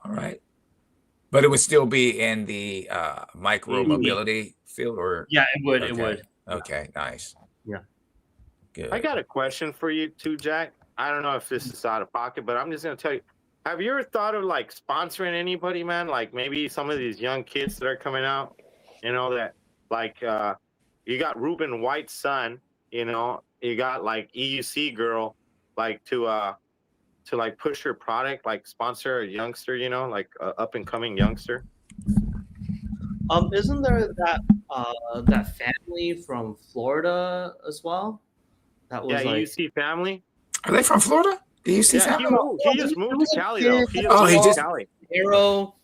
All right. But it would still be in the micro mobility field, or
it would. It would.
Okay. Nice.
Yeah.
Good.
I got a question for you too, Jack. I don't know if this is out of pocket, but I'm just gonna tell you. Have you ever thought of like sponsoring anybody, man? Like maybe some of these young kids that are coming out, you know, that like you got Ruben White's son, you know, you got like EUC girl, like to like push her product, like sponsor a youngster, you know, like a up and coming youngster.
Isn't there that family from Florida as well? That was
EUC family.
Are they from Florida? The EUC family?
He just moved to Cali though. He just Cali.
Arrow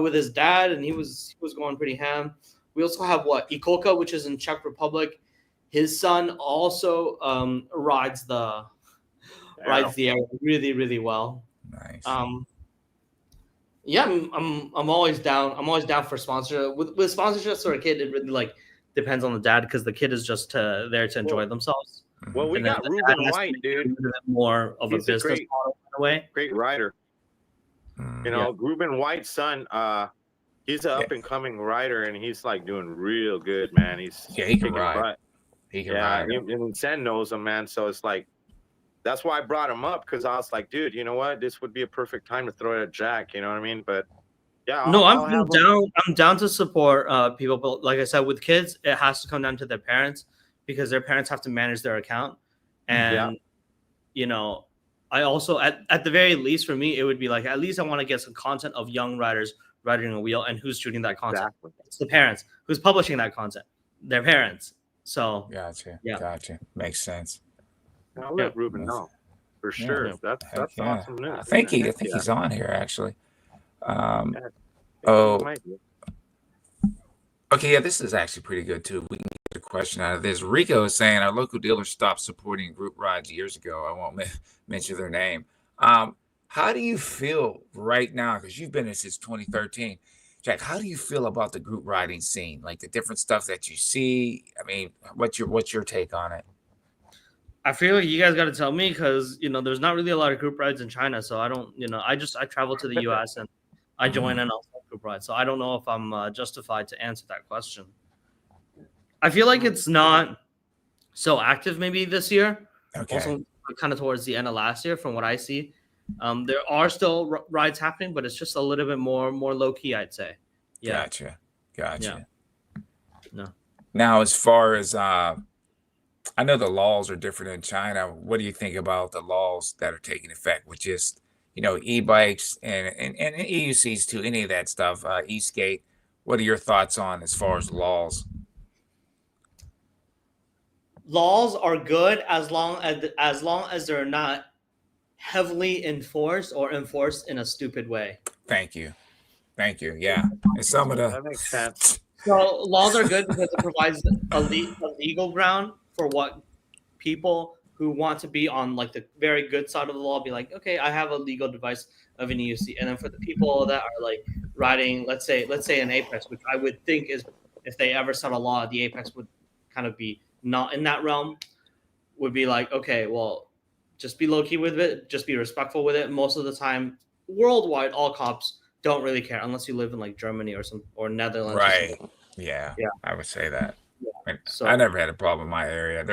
with his dad, and he was going pretty ham. We also have Ikolka, which is in Czech Republic. His son also rides the Arrow really, really well.
Nice.
Yeah, I'm always down. I'm always down for sponsorship. With sponsorships for a kid, it really like depends on the dad, because the kid is just there to enjoy themselves.
Well, we got Ruben White, dude.
More of a business model in a way.
Great rider. You know, Ruben White's son. He's an up and coming rider, and he's like doing real good, man. He can ride. He can ride. And Sen knows him, man. So it's like, that's why I brought him up, because I was like, dude, you know what? This would be a perfect time to throw it at Jack. You know what I mean? But yeah,
I'm down. I'm down to support people, but like I said, with kids, it has to come down to their parents, because their parents have to manage their account. And you know, I also at the very least for me, it would be like, at least I want to get some content of young riders riding a wheel, and who's shooting that content.
Exactly.
It's the parents. Who's publishing that content? Their parents. So
gotcha. Makes sense.
I'll let Ruben know for sure. That's awesome news.
I think he's on here actually. Okay, yeah, this is actually pretty good too. We can get a question out of this. Rico is saying our local dealer stopped supporting group rides years ago. I won't mention their name. How do you feel right now? Because you've been in since 2013. Jack, how do you feel about the group riding scene? Like the different stuff that you see? I mean, what's your take on it?
I feel like you guys got to tell me, because, you know, there's not really a lot of group rides in China. So I don't, you know, I travel to the US and I join in on group rides. So I don't know if I'm justified to answer that question. I feel like it's not so active maybe this year.
Okay.
Also kind of towards the end of last year from what I see. There are still rides happening, but it's just a little bit more low key, I'd say. Yeah.
Gotcha.
Yeah. No.
Now, as far as I know the laws are different in China. What do you think about the laws that are taking effect with just, you know, e-bikes and EUCs too, any of that stuff, e-skate? What are your thoughts on as far as laws?
laws are good as long as they're not heavily enforced or enforced in a stupid way.
Thank you. Yeah, and some of
That makes sense.
So laws are good because it provides a legal ground for what people who want to be on like the very good side of the law be like, okay, I have a legal device of an EUC, and then for the people that are like riding, let's say an Apex, which I would think is if they ever set a law, the Apex would kind of be not in that realm. Would be like, okay, well, just be low key with it, just be respectful with it. Most of the time, worldwide, all cops don't really care unless you live in like Germany or Netherlands.
right.
Or something.
Yeah,
Yeah.
I would say that.
Yeah. So
I never had a problem in my area.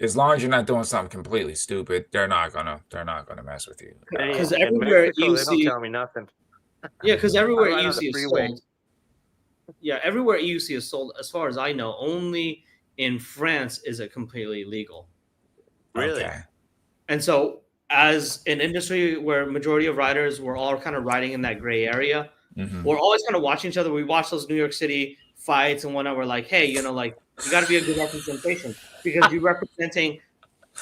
As long as you're not doing something completely stupid, they're not gonna mess with you.
because
In
everywhere
Mexico,
you
they
see,
don't tell me nothing.
yeah, because everywhere
I ride on
EUC
the
is
freeway.
sold. Yeah, everywhere EUC is sold, as far as I know, only in France is it completely legal.
Really?
Okay.
And so, as an industry where majority of riders were all kind of riding in that gray area,
Mhm.
we're always kind of watching each other. We watch those New York City fights and whatnot. We're like, hey, like you got to be a good representation because you're representing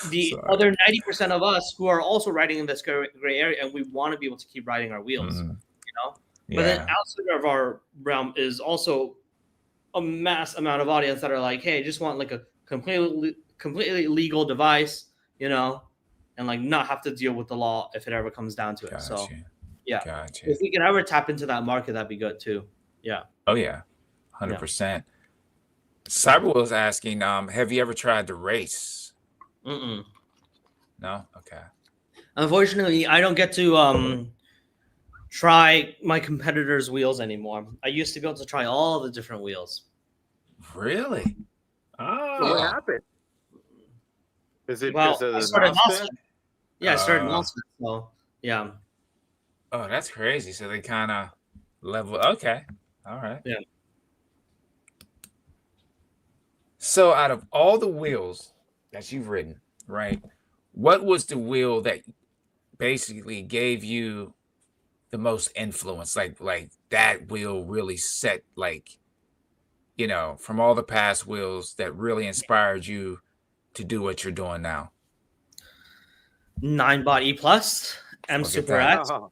the
Sorry.
other 90% of us who are also riding in this gray area, and we want to be able to keep riding our wheels.
Mhm.
But then
Yeah.
outside of our realm is also a mass amount of audience that are like, hey, I just want like a completely legal device, and like not have to deal with the law if it ever comes down to it.
Got
So
you.
yeah,
Got you.
if we can ever tap into that market, that'd be good too. Yeah.
Oh yeah, 100%. Cyberwill's asking, have you ever tried to race?
Mm-mm.
No. Okay.
Unfortunately, I don't get to try my competitors' wheels anymore. I used to be able to try all the different wheels.
Really?
So what
Oh.
happened? Is it
Well,
because of
I
the
started
NOSFET?
NOSFET. Yeah, I started NOSFET. So yeah.
Oh, that's crazy. So they kind of level. Okay. All right.
Yeah.
So out of all the wheels that you've ridden, right, what was the wheel that basically gave you the most influence? Like that wheel really set, like, from all the past wheels that really inspired you to do what you're doing now.
9-bot E plus M
Look at
Super
that.
X.
Oh,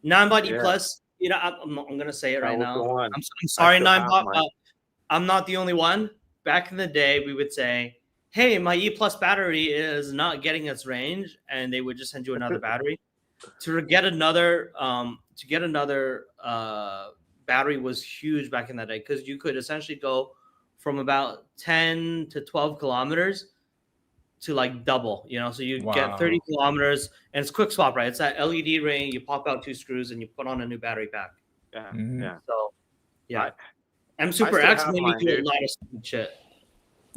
9-bot E
yeah.
plus. I'm gonna say it
That
right
was the
now.
one.
I'm sorry,
still have
9-bot.
mine.
I'm not the only one. Back in the day, we would say, "Hey, my E plus battery is not getting its range," and they would just send you another battery. To get another battery was huge back in that day because you could essentially go from about 10 to 12 kilometers to like double, so you get 30
Wow.
kilometers, and it's quick swap, right? It's that LED ring, you pop out 2 screws and you put on a new battery pack.
Yeah,
Mhm.
yeah.
So yeah, M
still
Super X
have
made me
mine,
do a
dude.
lot of stupid shit.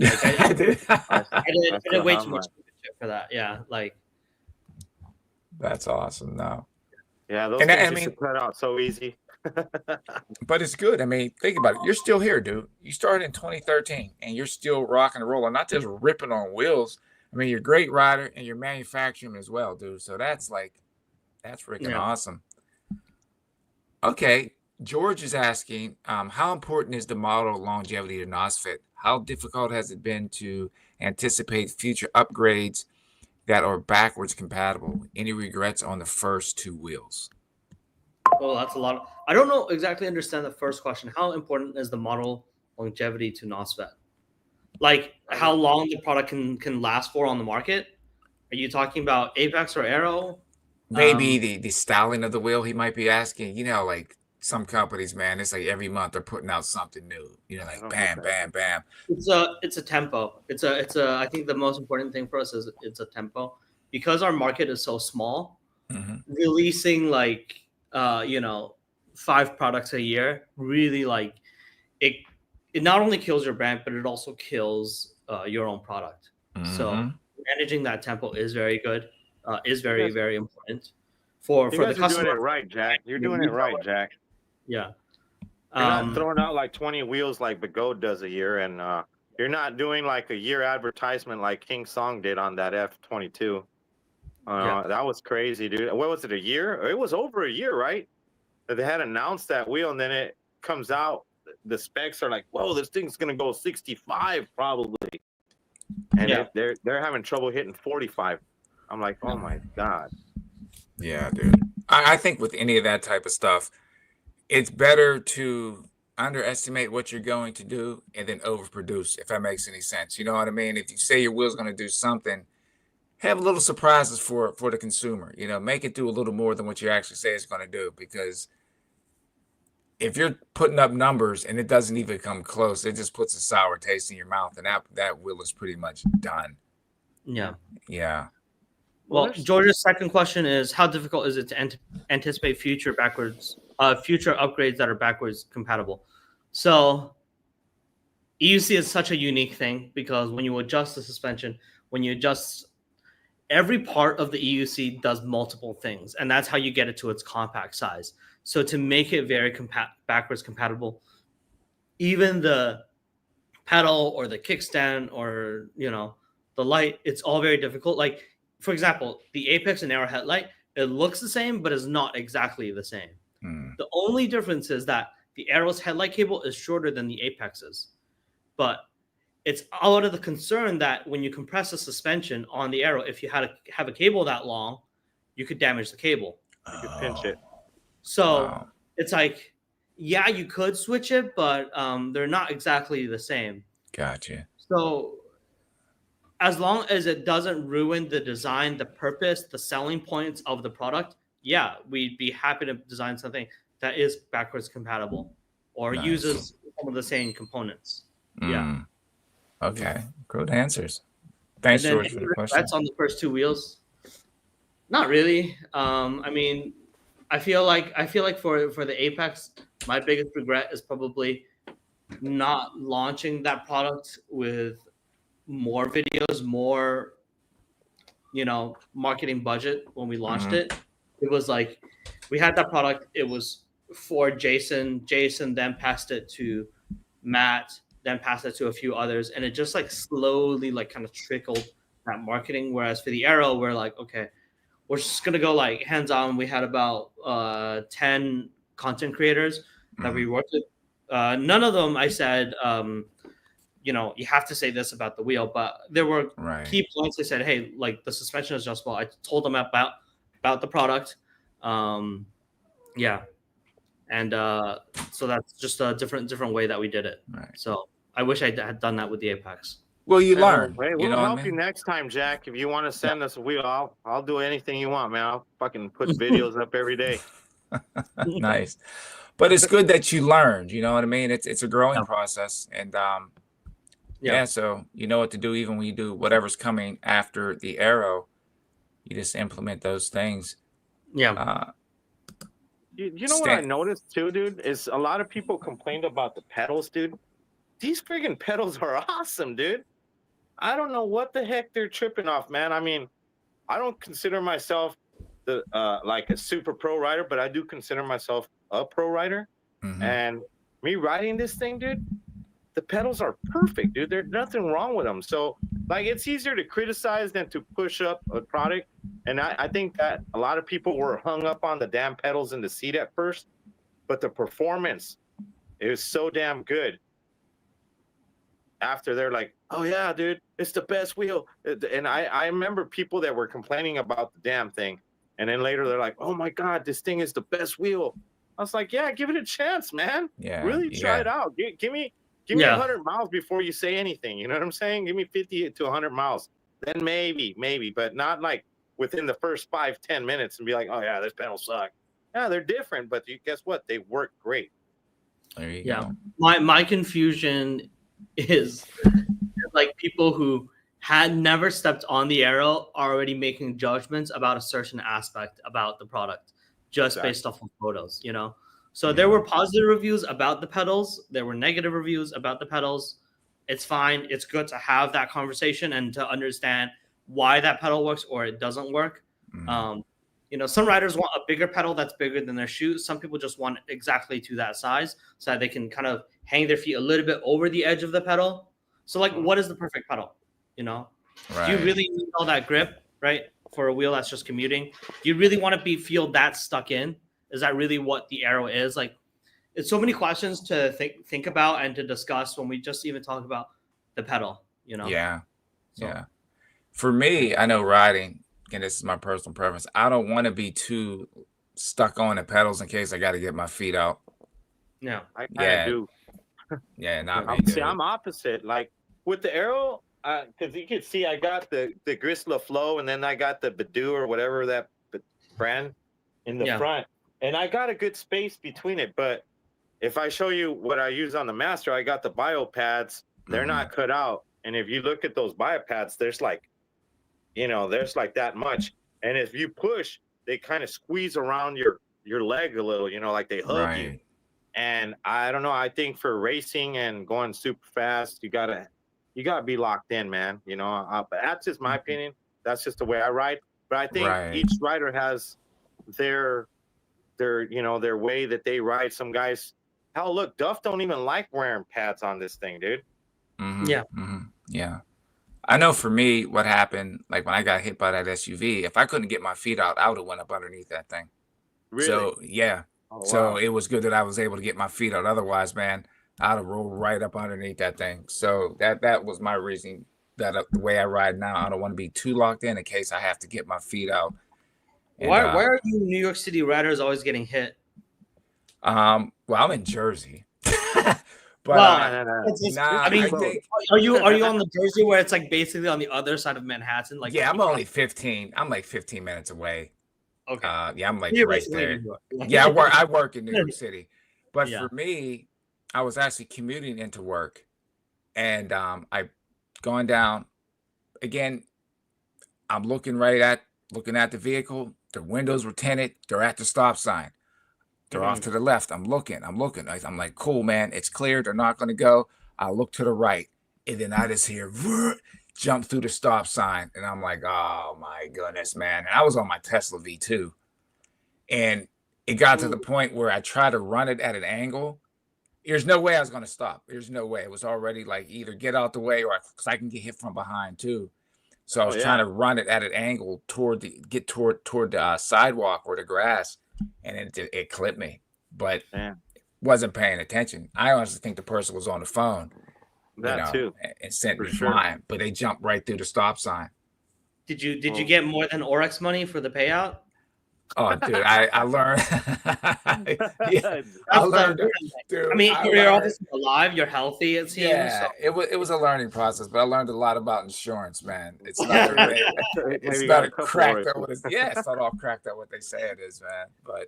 I did.
I
still
did way
have
too much
mine.
stupid shit for that. Yeah, like
That's awesome. No.
Yeah, those
And
things
I
used
mean,
to cut out so easy.
but it's good. I mean, think about it. You're still here, dude. You started in 2013 and you're still rocking and rolling, not just ripping on wheels. I mean, you're a great rider and you're manufacturing as well, dude. So that's freaking
yeah.
awesome. Okay. George is asking, how important is the model longevity to NOSFET? How difficult has it been to anticipate future upgrades that are backwards compatible? Any regrets on the first 2 wheels?
Oh, that's a lot. I don't know exactly understand the first question. How important is the model longevity to NOSFET? Like how long the product can last for on the market? Are you talking about Apex or Aero?
Maybe the styling of the wheel he might be asking. Like some companies, man, it's like every month they're putting out something new. Like bam, bam, bam.
It's a tempo. It's a. I think the most important thing for us is it's a tempo because our market is so small.
Mhm.
Releasing like 5 products a year really like it. It not only kills your brand, but it also kills your own product. So
Mhm.
managing that tempo is very good. Is very very important for
You
the
guys are
customer.
doing it right, Jack. You're doing it right, Jack.
Yeah.
You're not throwing out like 20 wheels like Begode does a year, and you're not doing like a year advertisement like King Song did on that F22. That was crazy, dude. What was it, a year? It was over a year, right? That they had announced that wheel, and then it comes out. The specs are like, whoa, this thing's gonna go 65 probably. and they're having trouble hitting 45. I'm like, oh my god.
Yeah, dude. I think with any of that type of stuff, it's better to underestimate what you're going to do and then overproduce, if that makes any sense. You know what I mean? If you say your wheel's going to do something, have little surprises for the consumer. You know, make it do a little more than what you actually say it's going to do. Because if you're putting up numbers and it doesn't even come close, it just puts a sour taste in your mouth, and that wheel is pretty much done.
Yeah.
Yeah.
Well, George's second question is, how difficult is it to anticipate future upgrades that are backwards compatible? So EUC is such a unique thing because when you adjust the suspension, when you adjust every part of the EUC does multiple things, and that's how you get it to its compact size. So to make it very backwards compatible, even the pedal or the kickstand or, you know, the light, it's all very difficult. Like, for example, the Apex and Arrow headlight, it looks the same, but it's not exactly the same. The only difference is that the Arrow's headlight cable is shorter than the Apex's. But it's out of the concern that when you compress the suspension on the Arrow, if you had have a cable that long, you could damage the cable.
You could pinch it.
So it's like, yeah, you could switch it, but they're not exactly the same.
Gotcha.
So as long as it doesn't ruin the design, the purpose, the selling points of the product, yeah, we'd be happy to design something that is backwards compatible or uses some of the same components. Yeah.
Okay. Good answers. Thanks, George, for the question.
That's on the first two wheels. Not really. I mean, I feel like for the Apex, my biggest regret is probably not launching that product with more videos, more, you know, marketing budget when we launched it. It was like we had that product. It was for Jason. Jason then passed it to Matt, then passed it to a few others, and it just like slowly like kind of trickled that marketing. Whereas for the Arrow, we're like, okay, we're just gonna go like hands on. We had about 10 content creators that we worked with. None of them I said, you know, you have to say this about the wheel, but there were key points. They said, hey, like the suspension is adjustable. I told them about the product. Yeah. And so that's just a different way that we did it. So I wish I had done that with the Apex.
Well, you learn.
Hey,
you
we'll
know
help you next time, Jack. If you want to send us a wheel, I'll do anything you want, man. I'll fucking put videos up every day.
Nice. But it's good that you learned, you know what I mean? It's a growing process. And so you know what to do even when you do whatever's coming after the Arrow. You just implement those things.
Yeah.
You know what I noticed too, dude? Is a lot of people complained about the pedals, dude. These friggin' pedals are awesome, dude. I don't know what the heck they're tripping off, man. I mean, I don't consider myself the like a super pro rider, but I do consider myself a pro rider. And me riding this thing, dude, the pedals are perfect, dude. There's nothing wrong with them. So, like, it's easier to criticize than to push up a product. And I think that a lot of people were hung up on the damn pedals in the seat at first, but the performance is so damn good. After they're like, oh yeah, dude, it's the best wheel. And I remember people that were complaining about the damn thing. And then later they're like, oh my God, this thing is the best wheel. I was like, yeah, give it a chance, man.
Yeah.
Really try it out. Give me 100 miles before you say anything. You know what I'm saying? Give me 50 to 100 miles. Then maybe, but not like within the first 5-10 minutes and be like, oh yeah, this pedal suck. Yeah, they're different, but guess what? They work great.
There you go.
My confusion is like people who had never stepped on the Arrow are already making judgments about a certain aspect about the product just based off of photos, you know? So there were positive reviews about the pedals. There were negative reviews about the pedals. It's fine. It's good to have that conversation and to understand why that pedal works or it doesn't work. You know, some riders want a bigger pedal that's bigger than their shoes. Some people just want exactly to that size so that they can kind of hang their feet a little bit over the edge of the pedal. So, like, what is the perfect pedal? You know, do you really need all that grip, right, for a wheel that's just commuting? Do you really want to feel that stuck in? Is that really what the Arrow is? Like, it's so many questions to think about and to discuss when we just even talk about the pedal, you know?
Yeah.
So.
Yeah. For me, I know riding, and this is my personal preference. I don't want to be too stuck on the pedals in case I got to get my feet out.
Yeah.
I kind of
Yeah.
do.
Yeah, not me,
See,
dude.
I'm opposite. Like with the arrow, because you can see I got the Grisla Flow, and then I got the Badu or whatever that brand in the front, and I got a good space between it. But if I show you what I use on the Master, I got the bio pads. They're not cut out, and if you look at those bio pads, there's like, there's like that much. And if you push, they kind of squeeze around your leg a little, like they hug you.
Right.
And I don't know. I think for racing and going super fast, you gotta be locked in, man. But that's just my opinion. That's just the way I ride. But I think
Right.
each rider has their way that they ride. Some guys, hell, look, Duff don't even like wearing pads on this thing, dude.
Yeah.
Yeah. I know for me, what happened, like when I got hit by that SUV, if I couldn't get my feet out, I would have went up underneath that thing.
Really?
So yeah.
Oh,
So
wow.
it was good that I was able to get my feet out. Otherwise, man, I'd have rolled right up underneath that thing. So that was my reason that the way I ride now, I don't want to be too locked in case I have to get my feet out. And,
Why are you New York City riders always getting hit?
well, I'm in Jersey. But
I mean, are you on the Jersey where it's like basically on the other side of Manhattan? Like,
yeah, I'm only 15. I'm like 15 minutes away.
Okay.
Yeah, I'm like
You're
right
basically
there.
New York.
Yeah, I work in New York City. But
Yeah.
for me, I was actually commuting into work, and I going down again. I'm looking at the vehicle. The windows were tinted. They're at the stop sign. They're off to the left. I'm looking. I'm like, cool, man. It's clear. They're not going to go. I look to the right, and then I just hear jump through the stop sign, and I'm like, oh my goodness, man. And I was on my Tesla V2, and it got to the point where I tried to run it at an angle. There's no way I was going to stop. There's no way. It was already like either get out the way or because I can get hit from behind too. So I was trying to run it at an angle toward the sidewalk or the grass, and it clipped me. But wasn't paying attention. I honestly think the person was on the phone, and sent me flying. But they jumped right through the stop sign.
Did you get more than Orex money for the payout?
Oh, dude, I learned. I learned, dude.
I mean, you're obviously alive. You're healthy. It seems.
Yeah, so. It was a learning process, but I learned a lot about insurance, man. It's not cracked up. It's not all cracked up what they say it is, man. But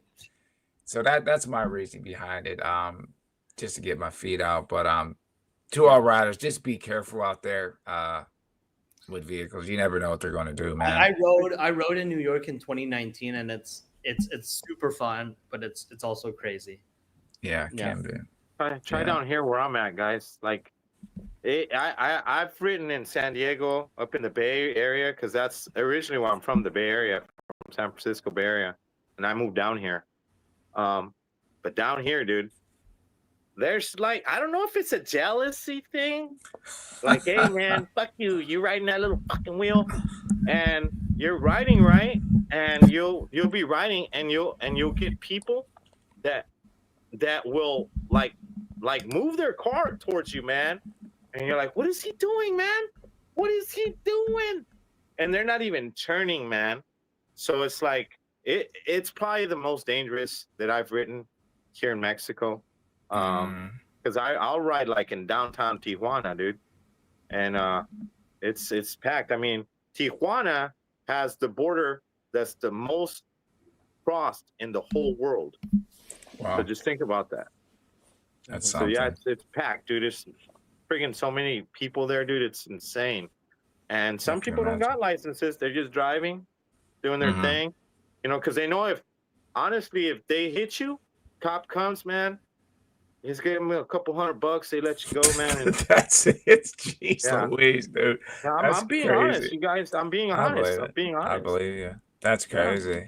so that's my reason behind it. Just to get my feet out. But to all riders, just be careful out there. With vehicles, you never know what they're going to do, man.
I rode in New York in 2019, and it's super fun, but it's also crazy.
Yeah, it can be.
Try down here where I'm at, guys. Like, I've ridden in San Diego, up in the Bay Area, because that's originally where I'm from, the Bay Area, from San Francisco Bay Area, and I moved down here. But down here, dude, there's like, I don't know if it's a jealousy thing. Like, hey man, fuck you. You riding that little fucking wheel, and you're riding right, and you'll be riding, and you'll get people that will like move their car towards you, man. And you're like, what is he doing, man? What is he doing? And they're not even turning, man. So it's like it's probably the most dangerous that I've ridden here in Mexico. Because I'll ride like in downtown Tijuana, dude, and it's packed. I mean, Tijuana has the border that's the most crossed in the whole world.
Wow.
So just think about that.
That's something.
So yeah, it's packed, dude. It's friggin' so many people there, dude. It's insane. And some people don't got licenses. They're just driving, doing their thing, because they know if they hit you, cop comes, man. Just give them a couple $100. They let you go, man. And
that's it. Jeez Louise, dude.
I'm being honest, you guys. I'm being honest.
I believe you. That's crazy.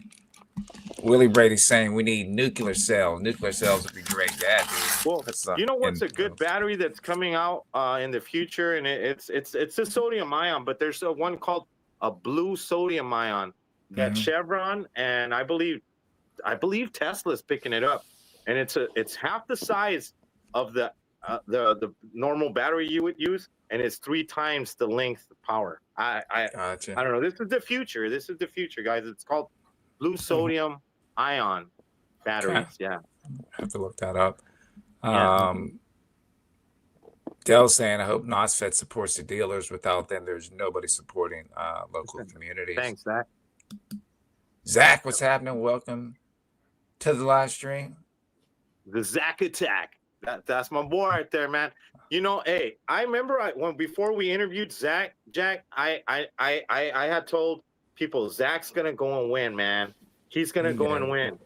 Willie Brady's saying we need nuclear cells. Nuclear cells would be great. Yeah, dude.
Well, you know what's a good battery that's coming out in the future, and it's a sodium ion, but there's one called a blue sodium ion that Chevron and I believe Tesla's picking it up. And it's half the size of the the normal battery you would use, and it's 3 times the length of power.
Gotcha.
I don't know. This is the future. This is the future, guys. It's called blue sodium ion batteries.
Okay.
Yeah.
I have to look that up.
Yeah.
Dell's saying, I hope NOSFET supports the dealers. Without them, there's nobody supporting local communities.
Thanks, Zach.
Zach, what's happening? Welcome to the live stream.
The Zach attack. That's my boy right there, man. You know, hey, I remember before we interviewed Jack, I had told people Zach's gonna go and win, man. He's gonna go and win.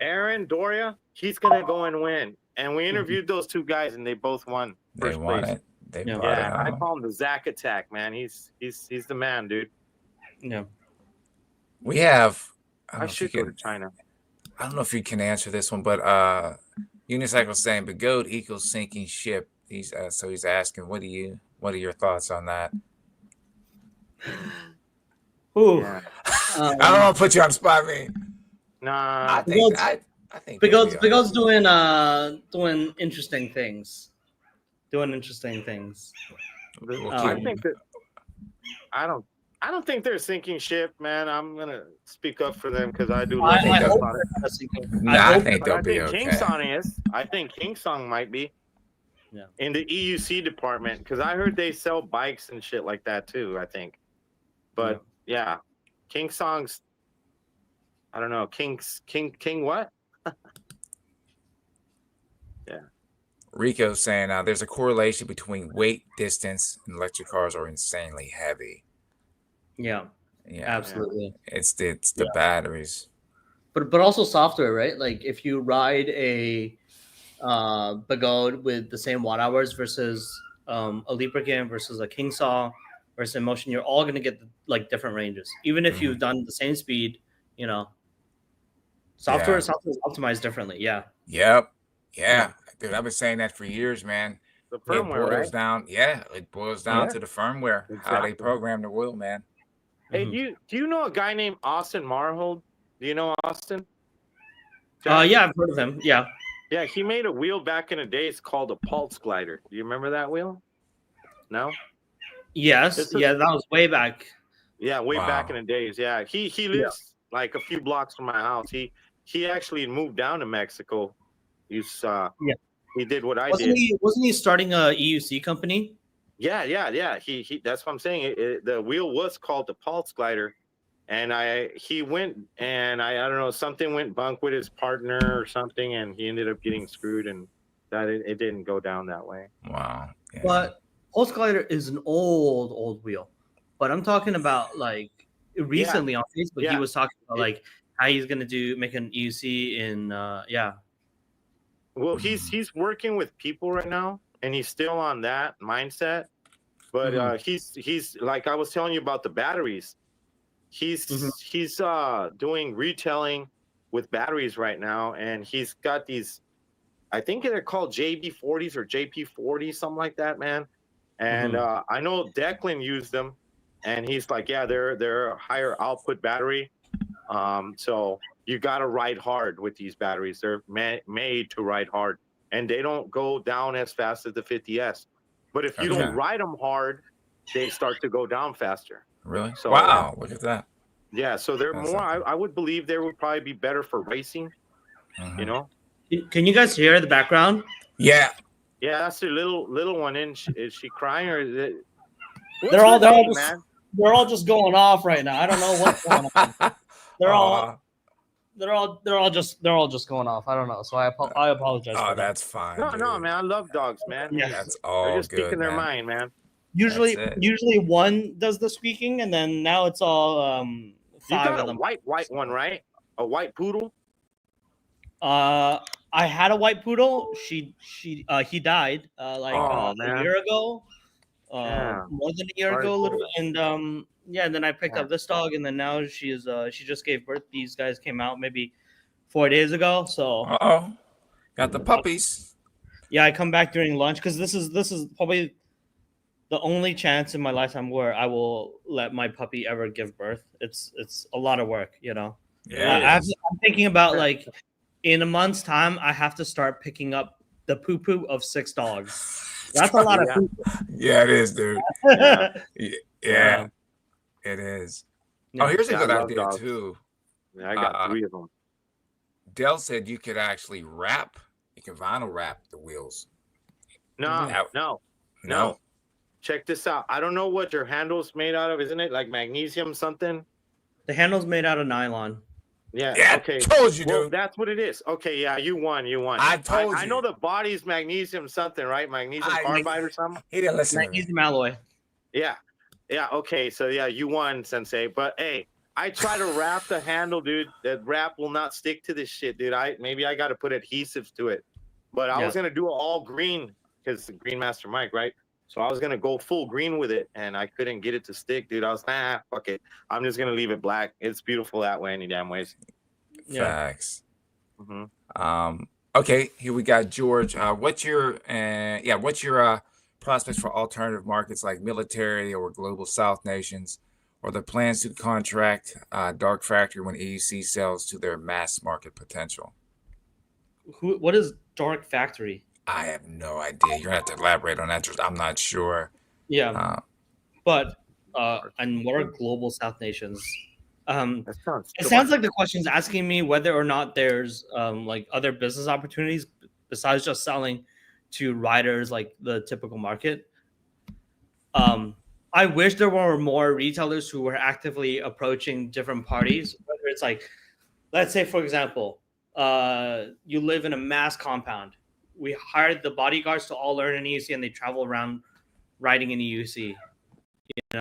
Aaron, Doria, he's gonna go and win. And we interviewed those 2 guys, and they both won.
They won
place.
it. They brought
Yeah,
it
I
home.
call him the Zach attack, man. He's the man, dude.
Yeah.
We have.
I should go to China.
I don't know if you can answer this one, but Unicycle saying Begode equals sinking ship. He's asking, what are your thoughts on that?
Ooh.
Yeah.
I don't want to put you on the spot, man.
Nah,
I think
Begode's doing interesting things.
I think that I don't think they're sinking ship, man. I'm gonna speak up for them because I do.
I
hope I think they'll be okay.
Kingsong is. I think Kingsong might be.
Yeah.
In the EUC department, because I heard they sell bikes and shit like that too. I think, but yeah, Kingsong's. I don't know. King what? Yeah.
Rico saying there's a correlation between weight, distance, and electric cars are insanely heavy.
Yeah, absolutely.
It's the batteries,
but also software, right? Like if you ride a Begode with the same watt hours versus a Libracam versus a Kingsaw versus Motion, you're all gonna get like different ranges, even if you've done the same speed. You know, software is optimized differently. Yeah.
Yep. Yeah. Dude, I've been saying that for years, man.
The firmware,
it boils down to the firmware, how they program the wheel, man.
Hey, do you know a guy named Austin Marhold? Do you know Austin?
Yeah, I've heard of him. Yeah.
Yeah, he made a wheel back in the day. It's called a pulse glider. Do you remember that wheel? No?
Yes. That was way back.
Yeah, way back in the days. Yeah. He lives like a few blocks from my house. He actually moved down to Mexico. He did what I did.
Wasn't he starting a EUC company?
Yeah. He that's what I'm saying. The wheel was called the pulse glider. And he went and I don't know, something went bunk with his partner or something, and he ended up getting screwed, and that it didn't go down that way.
Wow. Yeah.
But Pulse Glider is an old wheel. But I'm talking about like recently on Facebook, he was talking about like how he's gonna make an EUC in
Well, he's working with people right now, and he's still on that mindset. But he's like I was telling you about the batteries. He's doing retailing with batteries right now, and he's got these. I think they're called JB40s or JP40s, something like that, man. And I know Declan used them, and he's like, yeah, they're a higher output battery. So you got to ride hard with these batteries. They're made to ride hard, and they don't go down as fast as the 50S. But if you don't ride them hard, they start to go down faster.
Really?
So,
wow, look at that.
Yeah, so they're more. I would believe they would probably be better for racing. You know.
Can you guys hear the background?
Yeah.
Yeah, that's the little one. Is she crying or is it?
They're all just going off right now. I don't know what's going on. They're all just going off. I don't know. So I apologize.
Oh, that's fine.
No, man. I love dogs, man.
Yeah,
that's all.
They're just
good,
speaking their
man.
mind, man.
Usually one does the speaking, and then now it's all
You
five
got
of
a
them.
white one, right? A white poodle.
I had a white poodle. He died a year ago. More than a year ago, a little. And and then I picked up this dog, and then now she just gave birth. These guys came out maybe 4 days ago. So
got the puppies.
Yeah, I come back during lunch because this is probably the only chance in my lifetime where I will let my puppy ever give birth. It's a lot of work, you know.
Yeah,
I'm thinking about like in a month's time, I have to start picking up the poo poo of 6 dogs. That's a lot of poo.
Yeah, it is, dude. Yeah, it is. Oh, here's a good idea
dogs.
too.
Yeah, I got 3 of them.
Dell said you could actually wrap. You can vinyl wrap the wheels.
No. Check this out. I don't know what your handle's made out of. Isn't it like magnesium something?
The handle's made out of nylon.
Yeah. Okay.
I told you,
well,
dude.
That's what it is. Okay. Yeah. You won.
I told you.
I know the body's magnesium something, right? Magnesium carbide or something.
He didn't listen.
Magnesium alloy.
Yeah. Okay. So yeah, you won, Sensei. But hey, I try to wrap the handle, dude. That wrap will not stick to this shit, dude. Maybe I got to put adhesives to it. But I was gonna do it all green because the Green Master Mike, right? So I was gonna go full green with it, and I couldn't get it to stick, dude. I was fuck it. I'm just gonna leave it black. It's beautiful that way, any damn ways.
Facts. Okay, here we got George. What's your prospects for alternative markets like military or global South nations, or the plans to contract Dark Factory when EUC sells to their mass market potential?
What is Dark Factory?
I have no idea. You're gonna have to elaborate on that. I'm not sure.
Yeah, but and what are global South nations? It sounds like the question's asking me whether or not there's like other business opportunities besides just selling to riders like the typical market. I wish there were more retailers who were actively approaching different parties, whether it's like, let's say, for example, you live in a mass compound. We hired the bodyguards to all learn an EUC and they travel around riding an EUC,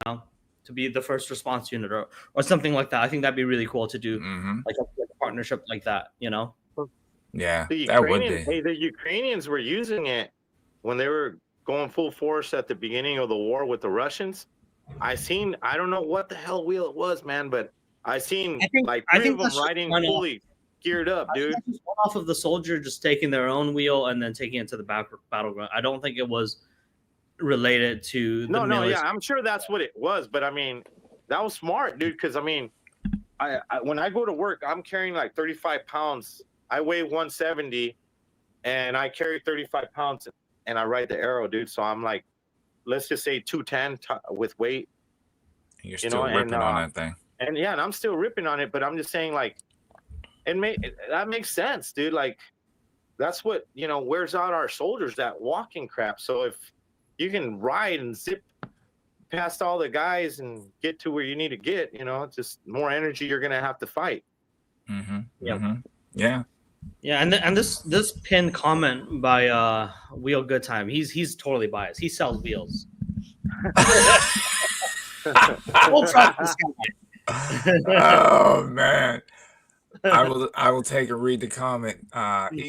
to be the first response unit or something like that. I think that'd be really cool to do, like a partnership like that,
Yeah,
that would be. Hey, the Ukrainians were using it when they were going full force at the beginning of the war with the Russians. I don't know what the hell wheel it was, man, but I think 3 of them riding fully geared up, dude.
Just one off of the soldier just taking their own wheel and then taking it to the battleground. I don't think it was related to the military.
Yeah, I'm sure that's what it was, but I mean, that was smart, dude, because I mean, I when I go to work, I'm carrying like 35 pounds. I weigh 170 and I carry 35 pounds and I ride the Arrow, dude. So I'm like, let's just say 210 with weight.
You're still ripping on that thing.
And yeah, and I'm still ripping on it, but I'm just saying, like, that makes sense, dude. Like, that's what, wears out our soldiers, that walking crap. So if you can ride and zip past all the guys and get to where you need to get, just more energy you're going to have to fight.
Yeah.
Yeah, and this pinned comment by Wheel Good Time, he's totally biased. He sells wheels. We'll trust this guy.
Oh man, I will take and read the comment.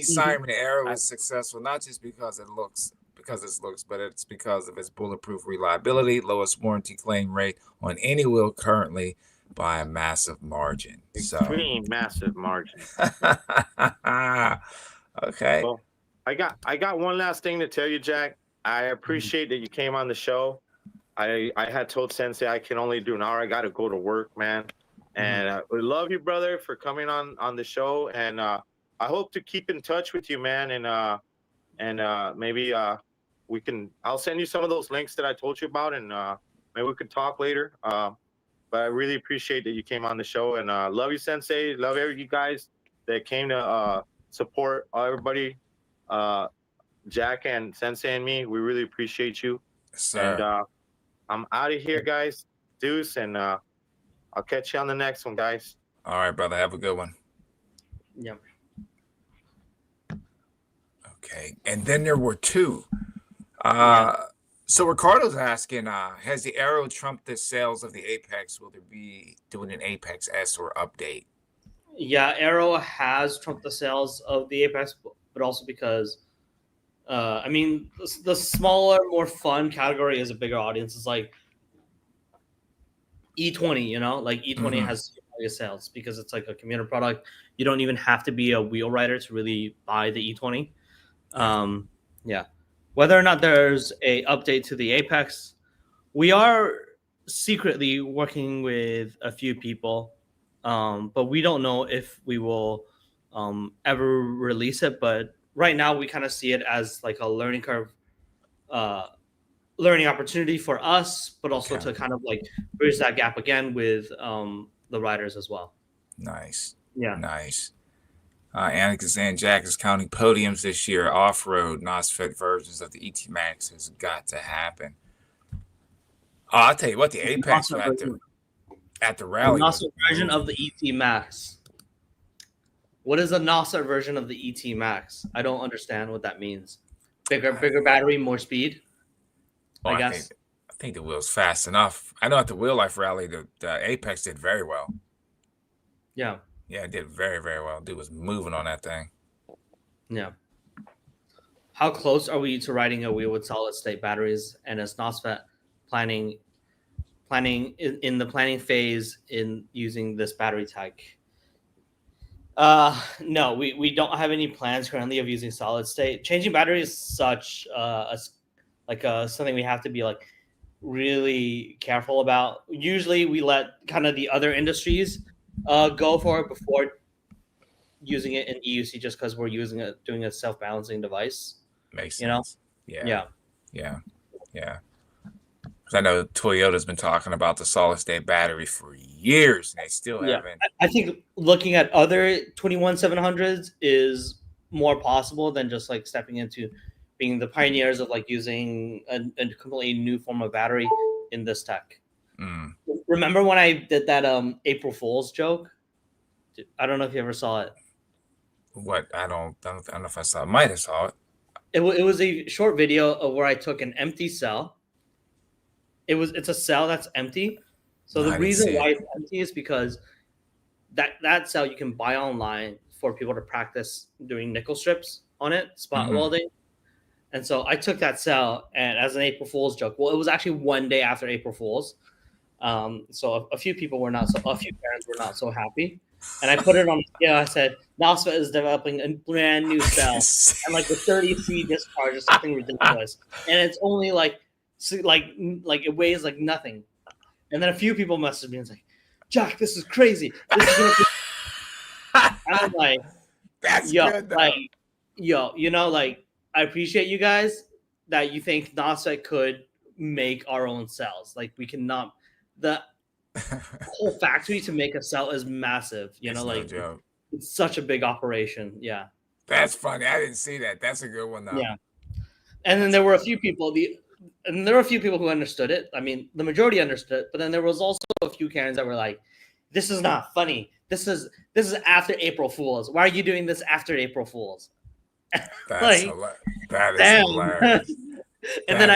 Simon Arrow is successful not just because it's looks, but it's because of its bulletproof reliability, lowest warranty claim rate on any wheel currently by a massive margin.
Extreme massive margin.
Okay.
Well, I got one last thing to tell you, Jack. I appreciate that you came on the show. I had told Sensei I can only do an hour. I got to go to work, man. And we love you, brother, for coming on the show. And I hope to keep in touch with you, man. And maybe I'll send you some of those links that I told you about, and maybe we could talk later. But I really appreciate that you came on the show, and love you, Sensei. Love you guys that came to support everybody, Jack and Sensei and me. We really appreciate you.
Sir.
And I'm out of here, guys. Deuce, and I'll catch you on the next one, guys.
All right, brother. Have a good one.
Yep.
Okay. And then there were 2. So Ricardo's asking, has the Arrow trumped the sales of the Apex? Will there be doing an Apex S or update?
Yeah, Arrow has trumped the sales of the Apex, but also because, I mean, the smaller, more fun category is a bigger audience. It's like E20, like E20 has biggest sales because it's like a commuter product. You don't even have to be a wheel rider to really buy the E20. Yeah. Whether or not there's a update to the Apex, we are secretly working with a few people, but we don't know if we will ever release it. But right now we kind of see it as like a learning curve, learning opportunity for us, but also to kind of like bridge that gap again with the riders as well.
Nice.
Yeah.
Nice. Annika and Jack is counting podiums this year. Off-road NOSFET versions of the ET Max has got to happen. Oh, I'll tell you what, the Apex at the rally.
The NOSFET version of the ET Max. What is a NOSFET version of the ET Max? I don't understand what that means. Bigger battery, more speed. I guess.
I think the wheel's fast enough. I know at the Wheel Life rally, the Apex did very well.
Yeah.
Yeah, it did very, very well. Dude was moving on that thing.
Yeah. How close are we to riding a wheel with solid state batteries? And is NOSFET planning in the planning phase in using this battery tech? No, we don't have any plans currently of using solid state. Changing batteries is such something we have to be like really careful about. Usually we let kind of the other industries go for it before using it in EUC, just because we're doing a self-balancing device.
Makes
sense.
Yeah. I know Toyota's been talking about the solid state battery for years, and they still haven't.
I think looking at other 21700s is more possible than just like stepping into being the pioneers of like using a completely new form of battery in this tech. Remember when I did that April Fool's joke? I don't know if you ever saw it.
What? I don't know if I saw it. Might have saw it.
It was a short video of where I took an empty cell. It's a cell that's empty. So the reason why it's empty is because that cell you can buy online for people to practice doing nickel strips on it, spot welding. And so I took that cell and as an April Fool's joke. Well, it was actually one day after April Fool's. So a few parents were not so happy. And I put it on, I said, NOSFET is developing a brand new cell and like the 30C discharge or something ridiculous. And it's only like it weighs like nothing. And then a few people messaged me and say, Jack, this is crazy. This is gonna be... I'm like,
that's good though.
I appreciate you guys that you think NOSFET could make our own cells. Like we cannot, the whole factory to make a cell is massive. It's such a big operation. Yeah.
That's funny. I didn't see that. That's a good one though.
Yeah. And then there were a few people who understood it. I mean, the majority understood it, but then there was also a few Karens that were like, this is not funny. This is after April Fools. Why are you doing this after April Fools?
That is hilarious.
And then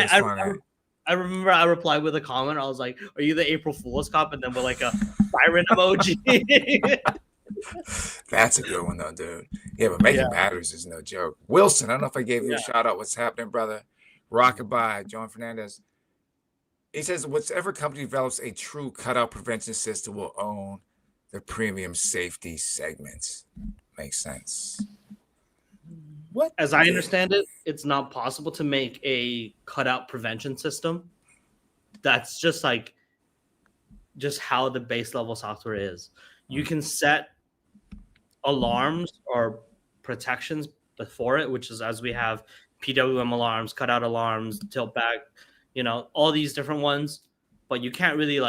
I remember I replied with a comment. I was like, are you the April Fool's cop? And then with like a siren emoji.
That's a good one though, dude. Yeah, but making batteries is no joke. Wilson, I don't know if I gave you a shout out. What's happening, brother? Rockabye, John Fernandez. He says, whichever company develops a true cutout prevention system will own the premium safety segments. Makes sense. What?
As I understand it, it's not possible to make a cutout prevention system. That's just how the base level software is. You can set alarms or protections before it, which is as we have PWM alarms, cutout alarms, tilt back, all these different ones. But you can't really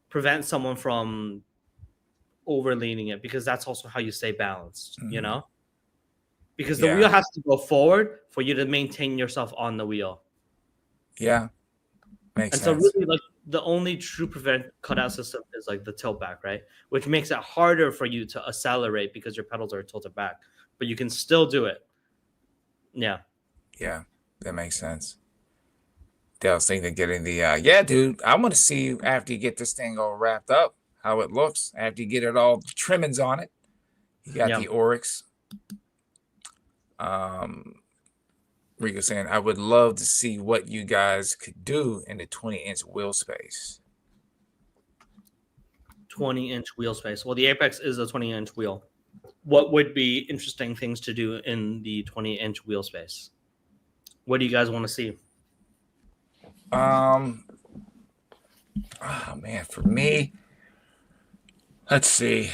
prevent someone from overleaning it, because that's also how you stay balanced, because the wheel has to go forward for you to maintain yourself on the wheel.
Yeah. Makes sense.
So really the only true prevent cutout system is the tilt back, right? Which makes it harder for you to accelerate because your pedals are tilted back, but you can still do it. Yeah.
Yeah, that makes sense. Dale's thinking of getting the dude, I want to see after you get this thing all wrapped up, how it looks after you get it all trimmings on it. You got the Oryx. Rico saying, I would love to see what you guys could do in the 20-inch wheel space.
20-inch wheel space. Well, the Apex is a 20-inch wheel. What would be interesting things to do in the 20-inch wheel space? What do you guys want to see?
Oh man, for me, let's see.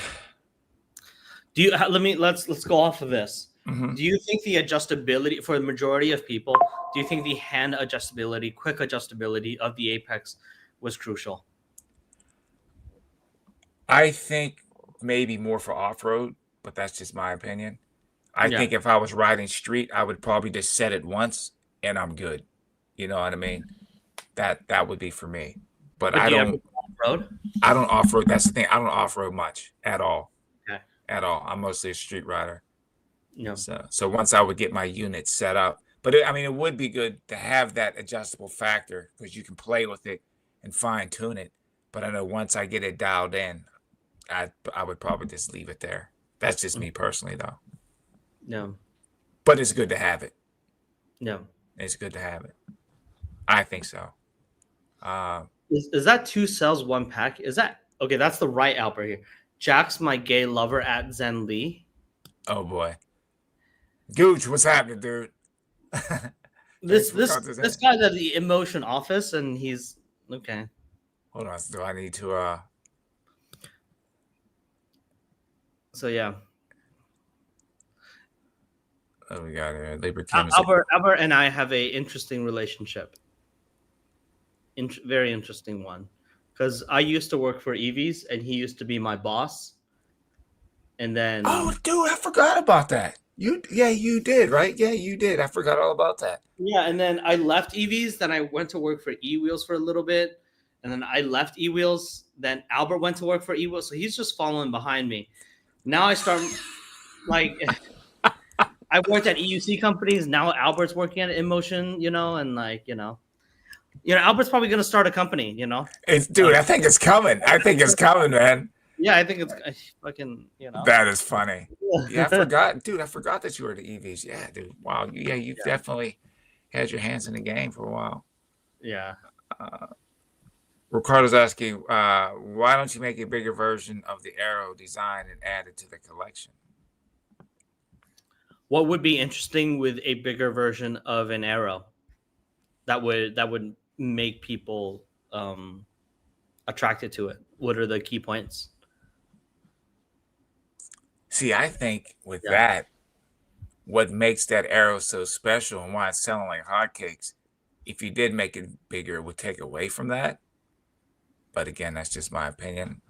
Let's go off of this.
Mhm.
Do you think the adjustability for the majority of people? Do you think the hand adjustability, quick adjustability of the Apex was crucial?
I think maybe more for off-road, but that's just my opinion. I
Yeah.
think if I was riding street, I would probably just set it once and I'm good. You know what I mean? That would be for me. But
But
I
do you ever
don't
go off-road?
I don't off-road. That's the thing. I don't off-road much at all.
Okay.
At all. I'm mostly a street rider.
No.
So once I would get my unit set up, but I mean, it would be good to have that adjustable factor because you can play with it and fine tune it. But I know once I get it dialed in, I would probably just leave it there. That's just me personally, though.
No.
But it's good to have it.
No.
It's good to have it. I think so.
Is that 2 cells, 1 pack? Is that okay? That's the right Albert here. Jack's my gay lover at Zen Lee.
Oh boy, Gooch, what's happening, dude?
This guy's at the Emotion office, and he's okay.
Hold on, do I need to?
So yeah,
What do we got here? Labor
Albert and I have a interesting relationship. Very interesting one, because I used to work for EVs, and he used to be my boss. And then,
oh, dude, I forgot about that. You did, right? Yeah, you did. I forgot all about that.
Yeah, and then I left EVs. Then I went to work for E-Wheels for a little bit, and then I left E-Wheels. Then Albert went to work for E-Wheels, so he's just following behind me. Now I start like I worked at EUC companies. Now Albert's working at InMotion, and Albert's probably gonna start a company.
Dude, I think it's coming. I think it's coming, man.
Yeah, I think it's fucking.
That is funny. Yeah, I forgot, dude. I forgot that you were the EVs. Yeah, dude. Wow. Yeah, you've definitely had your hands in the game for a while.
Yeah.
Ricardo's asking, why don't you make a bigger version of the Arrow design and add it to the collection?
What would be interesting with a bigger version of an Arrow that would make people attracted to it? What are the key points?
See, I think with that, what makes that Arrow so special and why it's selling like hotcakes, if you did make it bigger, it would take away from that. But again, that's just my opinion.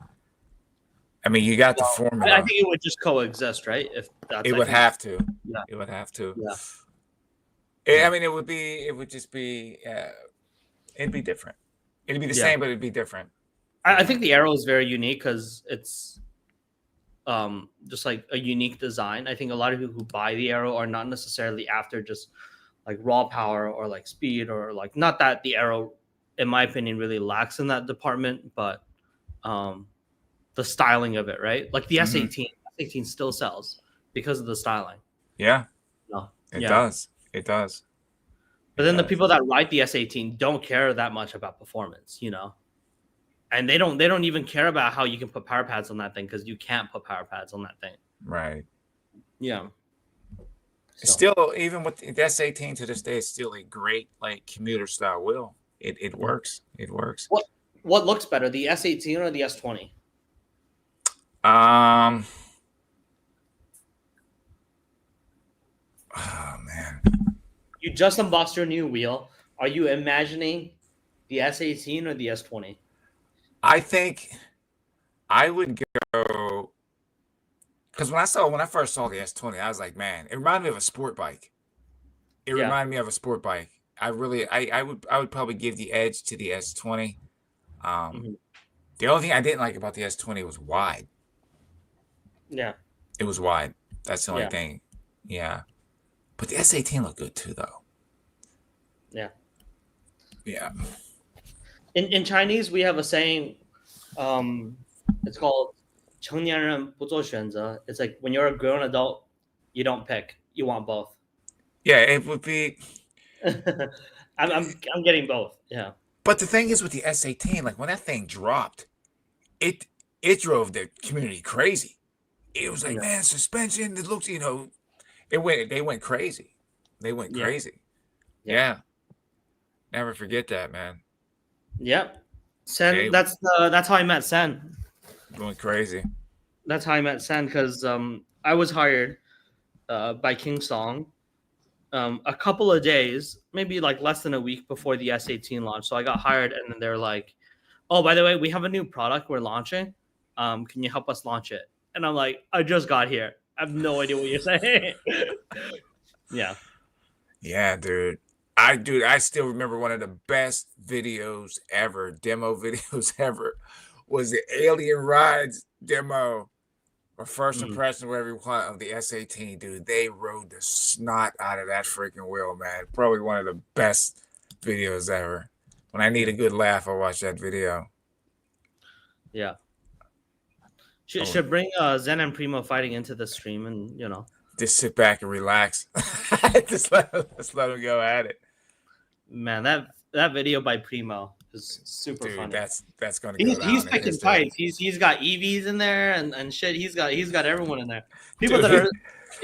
I mean, you got the formula.
I think it would just coexist, right? If that's
it would have to.
Yeah.
It would have to.
Yeah.
I mean, it would just be, it'd be different. It'd be the same, but it'd be different.
I think the Arrow is very unique because it's just like a unique design. I think a lot of people who buy the Arrow are not necessarily after just like raw power or like speed or like, not that the Arrow, in my opinion, really lacks in that department, but the styling of it, right? Like the S18, S18 still sells because of the styling.
Yeah.
No.
It does. It does.
But then the people that ride the S18 don't care that much about performance, and they don't even care about how you can put power pads on that thing because you can't put power pads on that thing.
Right.
Yeah.
So. Still, even with the S18 to this day, it's still a great like commuter style wheel. It works. It works.
What looks better, the S18 or the S20?
Oh man.
You just unboxed your new wheel. Are you imagining the S18 or the S20?
I think I would go because when I first saw the S20, I was like, man, it reminded me of a sport bike. It reminded me of a sport bike. I would probably give the edge to the S20. The only thing I didn't like about the S20 was wide.
Yeah.
It was wide. That's the only thing. Yeah. But the S18 looked good too, though.
Yeah.
Yeah.
In Chinese, we have a saying. It's called 成年人不做选择. It's like when you're a grown adult, you don't pick. You want both.
Yeah, it would be.
I'm getting both. Yeah.
But the thing is with the S18, like when that thing dropped, it drove the community crazy. It was like, man, suspension. It looks, they went crazy. They went crazy. Yeah. Never forget that, man.
Yep. Sen, that's how I met Sen.
Going crazy.
That's how I met Sen because I was hired by King Song a couple of days, maybe like less than a week before the S18 launch. So I got hired, and then they're like, "Oh, by the way, we have a new product we're launching. Can you help us launch it?" And I'm like, "I just got here. I have no idea what you're saying." Yeah.
Yeah, dude. I still remember one of the best videos ever, demo videos ever, was the Alien Rides demo or first
Mhm.
impression, whatever you want, of the S18, dude. They rode the snot out of that freaking wheel, man. Probably one of the best videos ever. When I need a good laugh, I watch that video.
Yeah.
Oh,
Should bring Zen and Primo fighting into the stream, and
just sit back and relax. Just let them go at it.
man, that video by Primo is super
Dude,
funny.
that's gonna go down
He's
in
picking
history.
fights. He's got EVs in there and shit. He's got everyone in there. People that are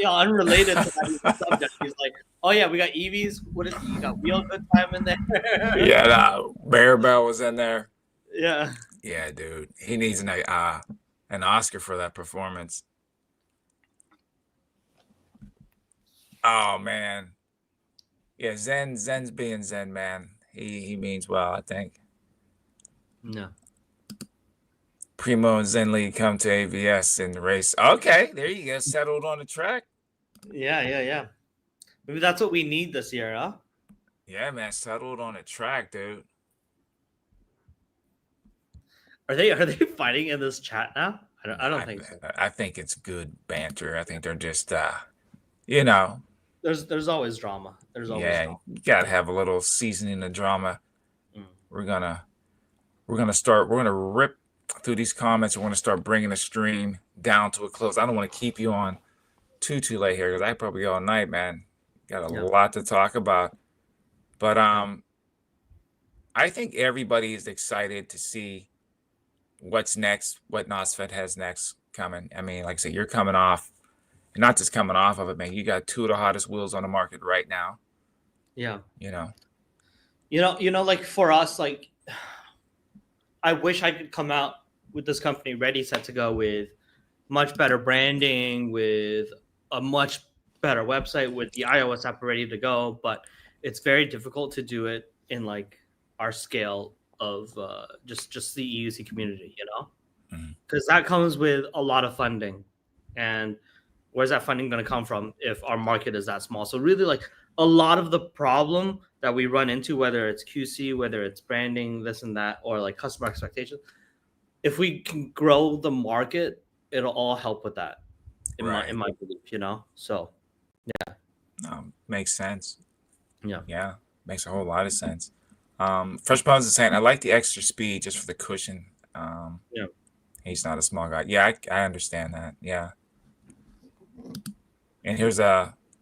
unrelated to that subject. He's like, oh yeah, we got EVs. What is he? You got Wheel Good Time in there.
Yeah, no, Maribel was in there.
Yeah.
Yeah, dude. He needs an Oscar for that performance. Oh man. Yeah, Zen's being Zen, man. He means well, I think.
No.
Primo and Zen Lee come to AVS in the race. Okay, there you go. Settled on the track.
Yeah. Maybe that's what we need this year, huh?
Yeah, man. Settled on the track, dude.
Are they fighting in this chat now? I don't think so.
I think it's good banter. I think they're just
There's always drama. There's always drama.
You gotta have a little seasoning of drama.
Mm.
We're gonna rip through these comments. We're gonna start bringing the stream down to a close. I don't want to keep you on too late here because I probably all night, man. Got a lot to talk about. But I think everybody is excited to see what's next, what NOSFET has next coming. I mean, like I said, you're coming off, not just coming off of it, man. You got two of the hottest wheels on the market right now.
Yeah.
Like
for us, like I wish I could come out with this company ready, set to go with much better branding, with a much better website, with the iOS app ready to go. But it's very difficult to do it in like our scale of just the EUC community, because that comes with a lot of funding. And where's that funding going to come from if our market is that small? So really, like a lot of the problem that we run into, whether it's QC, whether it's branding, this and that, or like customer expectations, if we can grow the market, it'll all help with that. In my belief, So, yeah,
makes sense.
Yeah,
makes a whole lot of sense. Fresh Bones is saying, I like the extra speed just for the cushion. He's not a small guy. Yeah, I understand that. Yeah. And here's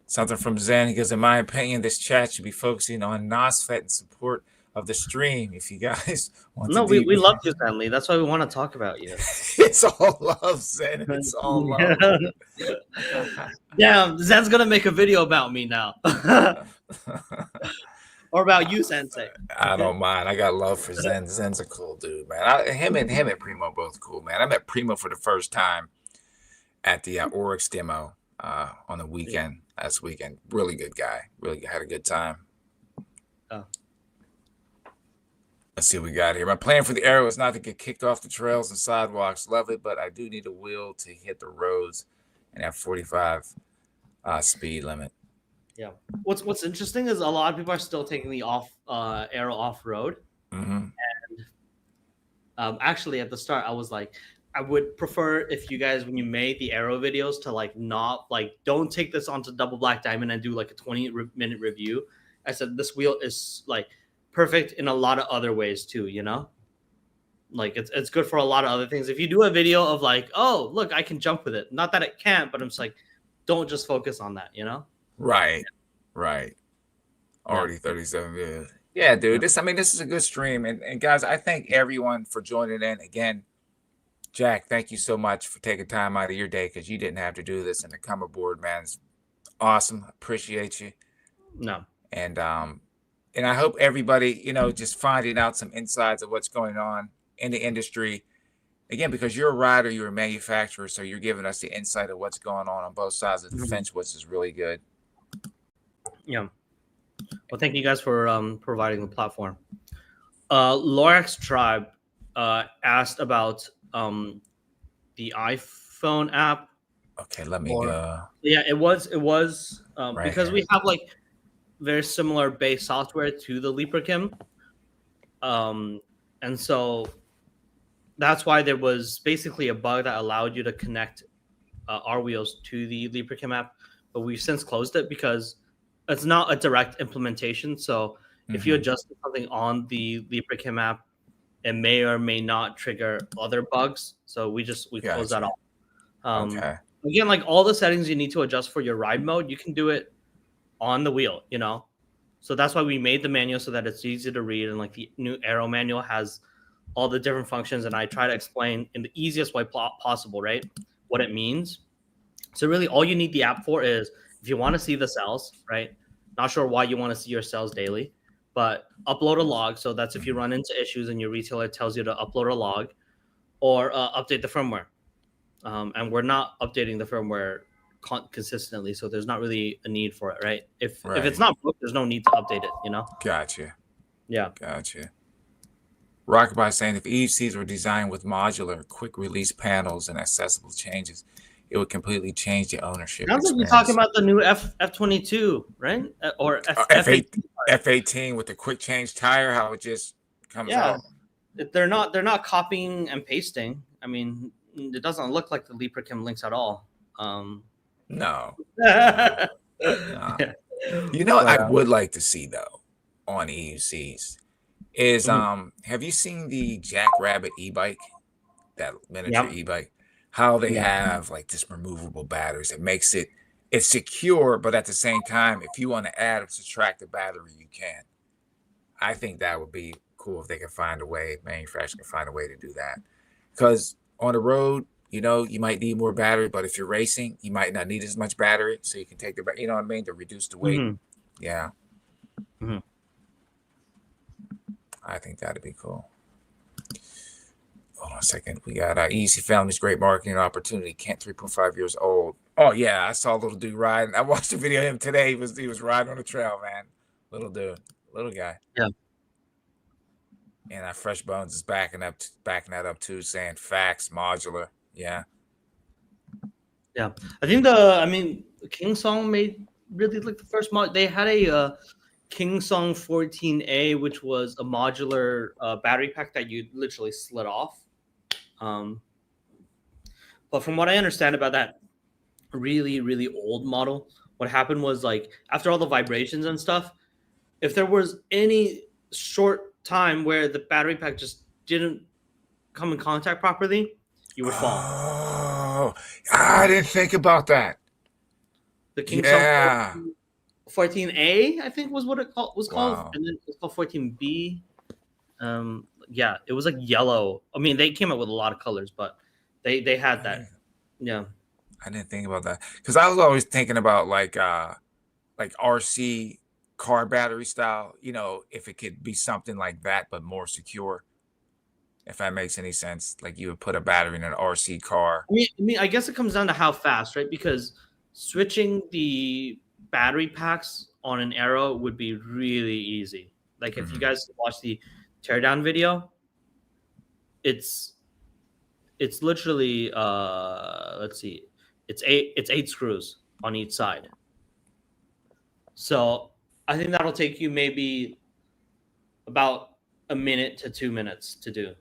something from Zen. He goes, in my opinion, this chat should be focusing on NOSFET in support of the stream. If you guys want to.
We love you, Zen Lee. That's why we want to talk about you.
It's all love, Zen. It's all love.
Damn, Zen's gonna make a video about me now. Or about you, Sensei.
I don't mind. I got love for Zen. Zen's a cool dude, man. Him and Primo both cool, man. I met Primo for the first time at the Oryx demo on the weekend, last weekend. Really good guy. Really had a good time.
Oh.
Let's see what we got here. My plan for the Arrow is not to get kicked off the trails and sidewalks. Love it, but I do need a wheel to hit the roads and have 45 speed limit.
Yeah. What's interesting is a lot of people are still taking the Arrow off road.
Mm-hmm.
And actually, at the start, I was like, I would prefer if you guys, when you made the Arrow videos, to like not like don't take this onto Double Black Diamond and do like a 20-minute review. I said this wheel is like perfect in a lot of other ways too. Like it's good for a lot of other things. If you do a video of like, oh look, I can jump with it. Not that it can't, but I'm just like, don't just focus on that.
Right. Already 37 videos. Yeah, dude. This is a good stream. And guys, I thank everyone for joining in. Again, Jack, thank you so much for taking time out of your day because you didn't have to do this and to come aboard, man. It's awesome. Appreciate you.
No.
And I hope everybody, just finding out some insights of what's going on in the industry again, because you're a rider, you're a manufacturer, so you're giving us the insight of what's going on both sides of the fence, which is really good.
Yeah. Well, thank you guys for providing the platform. Lorax Tribe asked about the iPhone app.
Okay, let me go.
Yeah, it was
Right
because
here.
we have like very similar base software to the LibraChem, and so that's why there was basically a bug that allowed you to connect our wheels to the LibraChem app, but we've since closed it because it's not a direct implementation. So if you adjust something on the LibraChem app, it may or may not trigger other bugs. So we close that off.
Okay.
Again, like all the settings you need to adjust for your ride mode, you can do it on the wheel, you know? So that's why we made the manual so that it's easy to read. And like the new Aero manual has all the different functions. And I try to explain in the easiest way possible, right? What it means. So really all you need the app for is if you want to see the cells, right? Not sure why you want to see your cells daily, but upload a log. So that's if you run into issues and your retailer tells you to upload a log, or update the firmware. And we're not updating the firmware consistently, so there's not really a need for it, right? If it's not broke, there's no need to update it, you know?
Gotcha.
Yeah.
Gotcha. Rockabye saying if EUCs were designed with modular, quick release panels and accessible changes, it would completely change the ownership.
Sounds like you're talking about the new F22, right? Or
F18 with the quick change tire, how it just comes out.
They're not copying and pasting. I mean, it doesn't look like the LibraChem links at all.
No. No. You know, I would like to see though on EUCs is have you seen the Jackrabbit e-bike, that miniature e-bike? How they have like this removable batteries. It makes it's secure, but at the same time, if you want to add or subtract the battery, you can. I think that would be cool if they can find a way, manufacturers can find a way to do that. Because on the road, you know, you might need more battery, but if you're racing, you might not need as much battery. So you can take you know what I mean, to reduce the weight. Yeah. I think that'd be cool. Hold on a second. We got Easy found this great marketing opportunity. Kent, 3.5 years old. Oh yeah, I saw a little dude riding. I watched a video of him today. He was riding on the trail, man. Little dude, little guy.
Yeah.
And Fresh Bones is backing that up too, saying facts, modular. Yeah.
Yeah. I think King Song made really like the first mod. They had a King Song 14A, which was a modular battery pack that you literally slid off. But from what I understand about that really, really old model, what happened was like after all the vibrations and stuff, if there was any short time where the battery pack just didn't come in contact properly, you would fall.
Oh, I didn't think about that.
The King Song 14A, I think was what it was called, and then it's called 14B. Yeah, it was like yellow. I mean, they came up with a lot of colors, but they had that. Yeah,
I didn't think about that because I was always thinking about like RC car battery style. You know, if it could be something like that but more secure. If that makes any sense, like you would put a battery in an RC car.
I mean, I guess it comes down to how fast, right? Because switching the battery packs on an Aero would be really easy. Like if you guys watch the teardown video, it's literally let's see, it's eight screws on each side. So I think that'll take you maybe about a minute to 2 minutes to do.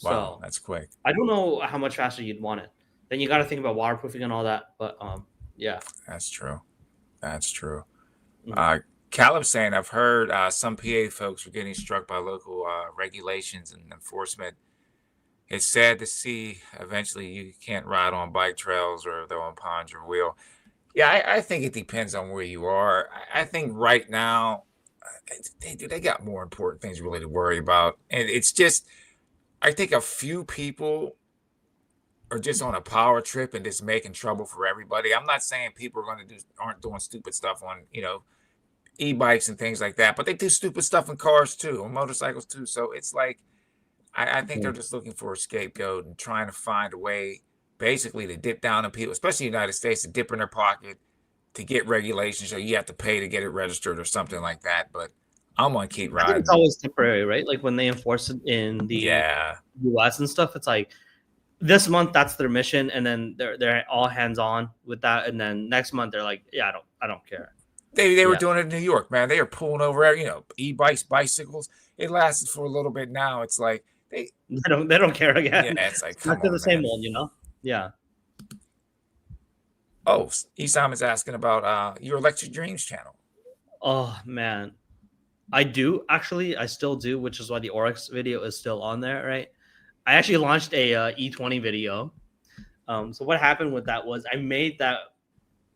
Wow,
so
that's quick.
I don't know how much faster you'd want it. Then you got to think about waterproofing and all that. But yeah,
that's true. That's true. Caleb's saying I've heard some PA folks are getting struck by local regulations and enforcement. It's sad to see eventually you can't ride on bike trails or they'll impound your wheel. Yeah, I think it depends on where you are. I think right now they got more important things really to worry about. And it's just, I think a few people are just on a power trip and just making trouble for everybody. I'm not saying people aren't doing stupid stuff on, you know, e-bikes and things like that, but they do stupid stuff in cars too, on motorcycles too. So it's like, I think they're just looking for a scapegoat and trying to find a way, basically, to dip down on people, especially the United States, to dip in their pocket to get regulations. So you have to pay to get it registered or something like that. But I'm gonna keep
I think
riding.
it's always temporary, right? Like when they enforce it in the US and stuff, it's like this month that's their mission, and then they're all hands on with that, and then next month they're like, yeah, I don't care.
They were doing it in New York, man. They are pulling over, e-bikes, bicycles. It lasted for a little bit. Now it's like they
don't care again.
Yeah, it's like
back to the same one, Yeah.
Oh, Esam is asking about your Electric Dreams channel.
Oh man, I do actually. I still do, which is why the Oryx video is still on there, right? I actually launched a E20 video. So what happened with that was I made that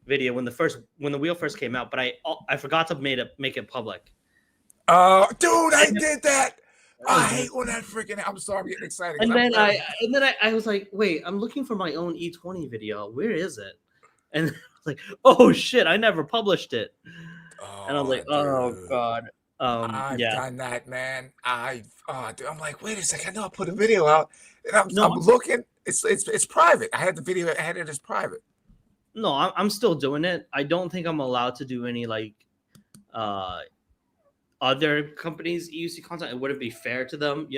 video when the wheel first came out, but I forgot to make it public.
Dude, I did that. I hate when that freaking. I'm sorry, I'm getting excited.
And then I was like, wait, I'm looking for my own E20 video. Where is it? And I was like, oh shit, I never published it. And I was like, oh god.
I've done that, man. Dude, I'm like, wait a second, I know I put a video out, and I'm looking. It's private. I had the video. I had it as private.
No, I'm still doing it. I don't think I'm allowed to do any other companies' EUC content. It wouldn't be fair to them,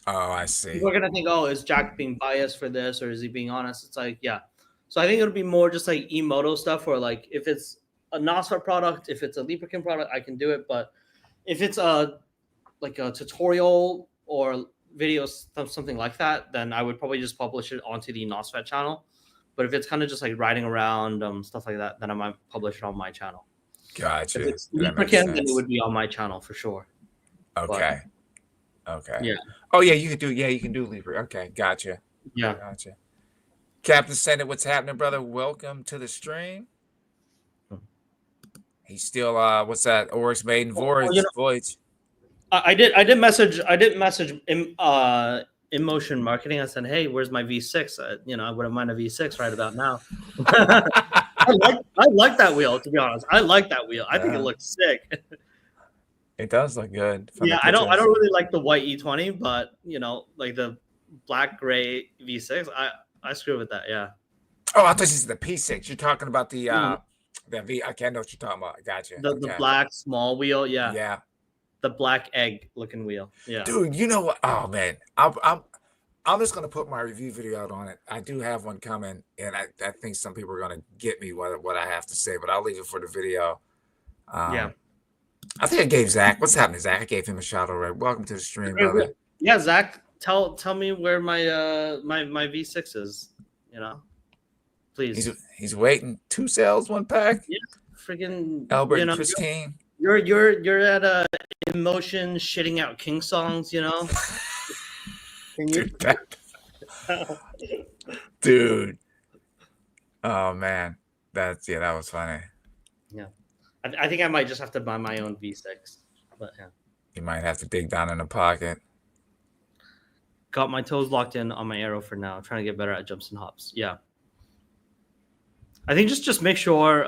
I see.
We're gonna think, oh, is Jack being biased for this, or is he being honest? It's like, yeah. So I think it'll be more just like Emoto stuff, or like if it's a NOSFET product, if it's a lubricant product, I can do it. But if it's a tutorial or video, something like that, then I would probably just publish it onto the NOSFET channel. But if it's kind of just like riding around, stuff like that, then I might publish it on my channel.
Gotcha.
If it's lubricant, then it would be on my channel for sure.
Okay. Okay.
Yeah.
Oh yeah, you can do lubricant. Okay, gotcha.
Yeah.
Gotcha. Captain Senate, what's happening, brother? Welcome to the stream. He's still what's that? Oryx Maiden Voyage.
I did message in motion marketing. I said, hey, where's my V6? I wouldn't mind a V6 right about now. I like that wheel, to be honest. I like that wheel. I think it looks sick.
It does look good.
Yeah, I don't really like the white E20, but like the black gray V6, I screw with that. Yeah.
Oh, I thought you said the P6. You're talking about the V. I can't know what you're talking about. Gotcha.
The black small wheel. Yeah.
Yeah.
The black egg looking wheel. Yeah.
Dude, you know what? Oh man, I'm just gonna put my review video out on it. I do have one coming, and I think some people are gonna get me what I have to say, but I'll leave it for the video.
Yeah.
I think I gave Zach. What's happening, Zach? I gave him a shout already. Welcome to the stream, brother.
Yeah, Zach, tell me where my my V6 is. Please.
He's waiting. 2 cells, 1 pack.
Yeah, freaking
Albert and Christine.
You're at emotion shitting out King songs. Can you?
Dude. Oh man, that was funny.
Yeah, I think I might just have to buy my own V6. But yeah,
you might have to dig down in the pocket.
Got my toes locked in on my arrow for now. I'm trying to get better at jumps and hops. Yeah, I think just make sure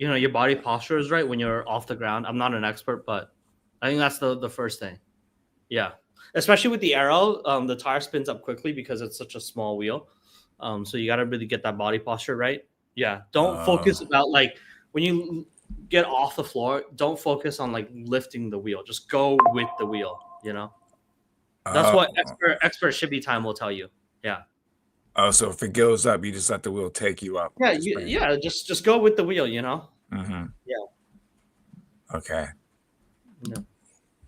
your body posture is right when you're off the ground. I'm not an expert, but I think that's the first thing. Yeah. Especially with the arrow, the tire spins up quickly because it's such a small wheel. So you got to really get that body posture right. Yeah. Don't focus about when you get off the floor, don't focus on lifting the wheel. Just go with the wheel, That's what expert shibby time will tell you. Yeah.
Oh, so if it goes up, you just let the wheel take you up.
Yeah. Just go with the wheel,
Mm-hmm.
Yeah.
Okay.
Yeah.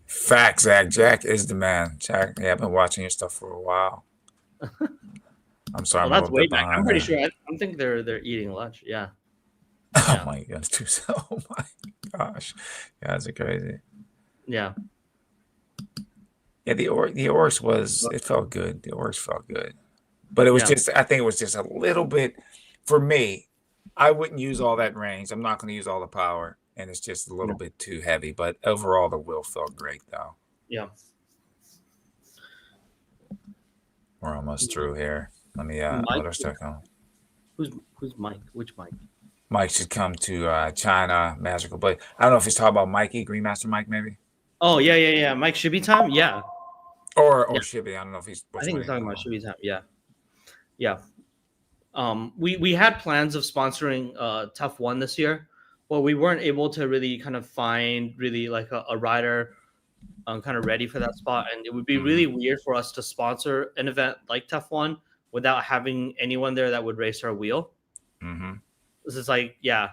Facts, Zach. Jack is the man. Jack, I've been watching your stuff for a while. I'm sorry.
Well, that's way back. I'm pretty sure. I think they're eating lunch. Yeah.
Oh my gosh, oh my gosh, you guys are crazy.
Yeah.
Yeah, the Oryx it felt good. The Oryx felt good, but it was I think it was just a little bit for me. I wouldn't use all that range. I'm not going to use all the power. And it's just a little bit too heavy, but overall the wheel felt great though.
Yeah.
We're almost through here. Let me let her start going.
Who's Mike? Which Mike?
Mike should come to China Magical, but I don't know if he's talking about Mikey, Green Master Mike, maybe.
Oh yeah. Mike should be time. Yeah.
or
Yeah.
Shibby. I don't know if he's.
I think he's talking about Shibi's time. Yeah, yeah. We had plans of sponsoring Tough One this year, but we weren't able to really kind of find really like a rider kind of ready for that spot, and it would be really weird for us to sponsor an event like Tough One without having anyone there that would race our wheel.
Mm-hmm.
This is like, yeah.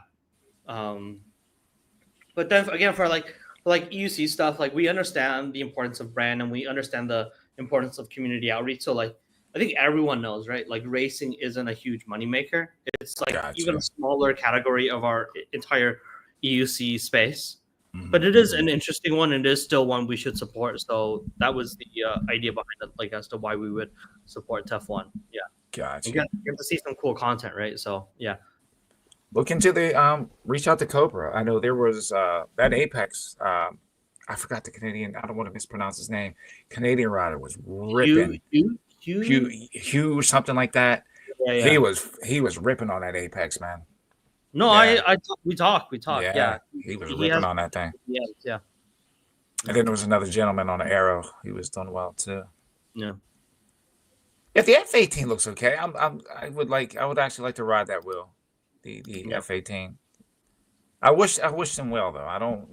But then again, for like EUC stuff, like we understand the importance of brand and we understand the importance of community outreach. So like, I think everyone knows, right? Like racing isn't a huge moneymaker. It's like even a smaller category of our entire EUC space. But it is an interesting one, and it is still one we should support. So that was the idea behind it, like as to why we would support Tough One. Yeah,
gotcha.
You get to see some cool content, right? So yeah.
Look into the reach out to Cobra. I know there was that Apex. I forgot the Canadian. I don't want to mispronounce his name. Canadian rider was ripping. Hugh, something like that. Yeah. He was ripping on that Apex, man.
No, we talked. Yeah,
he was ripping on that thing.
Yeah.
And then there was another gentleman on the Arrow. He was doing well too.
Yeah.
If the F-18 looks okay, I would actually like to ride that wheel. The F-18. I wish them well though. I don't,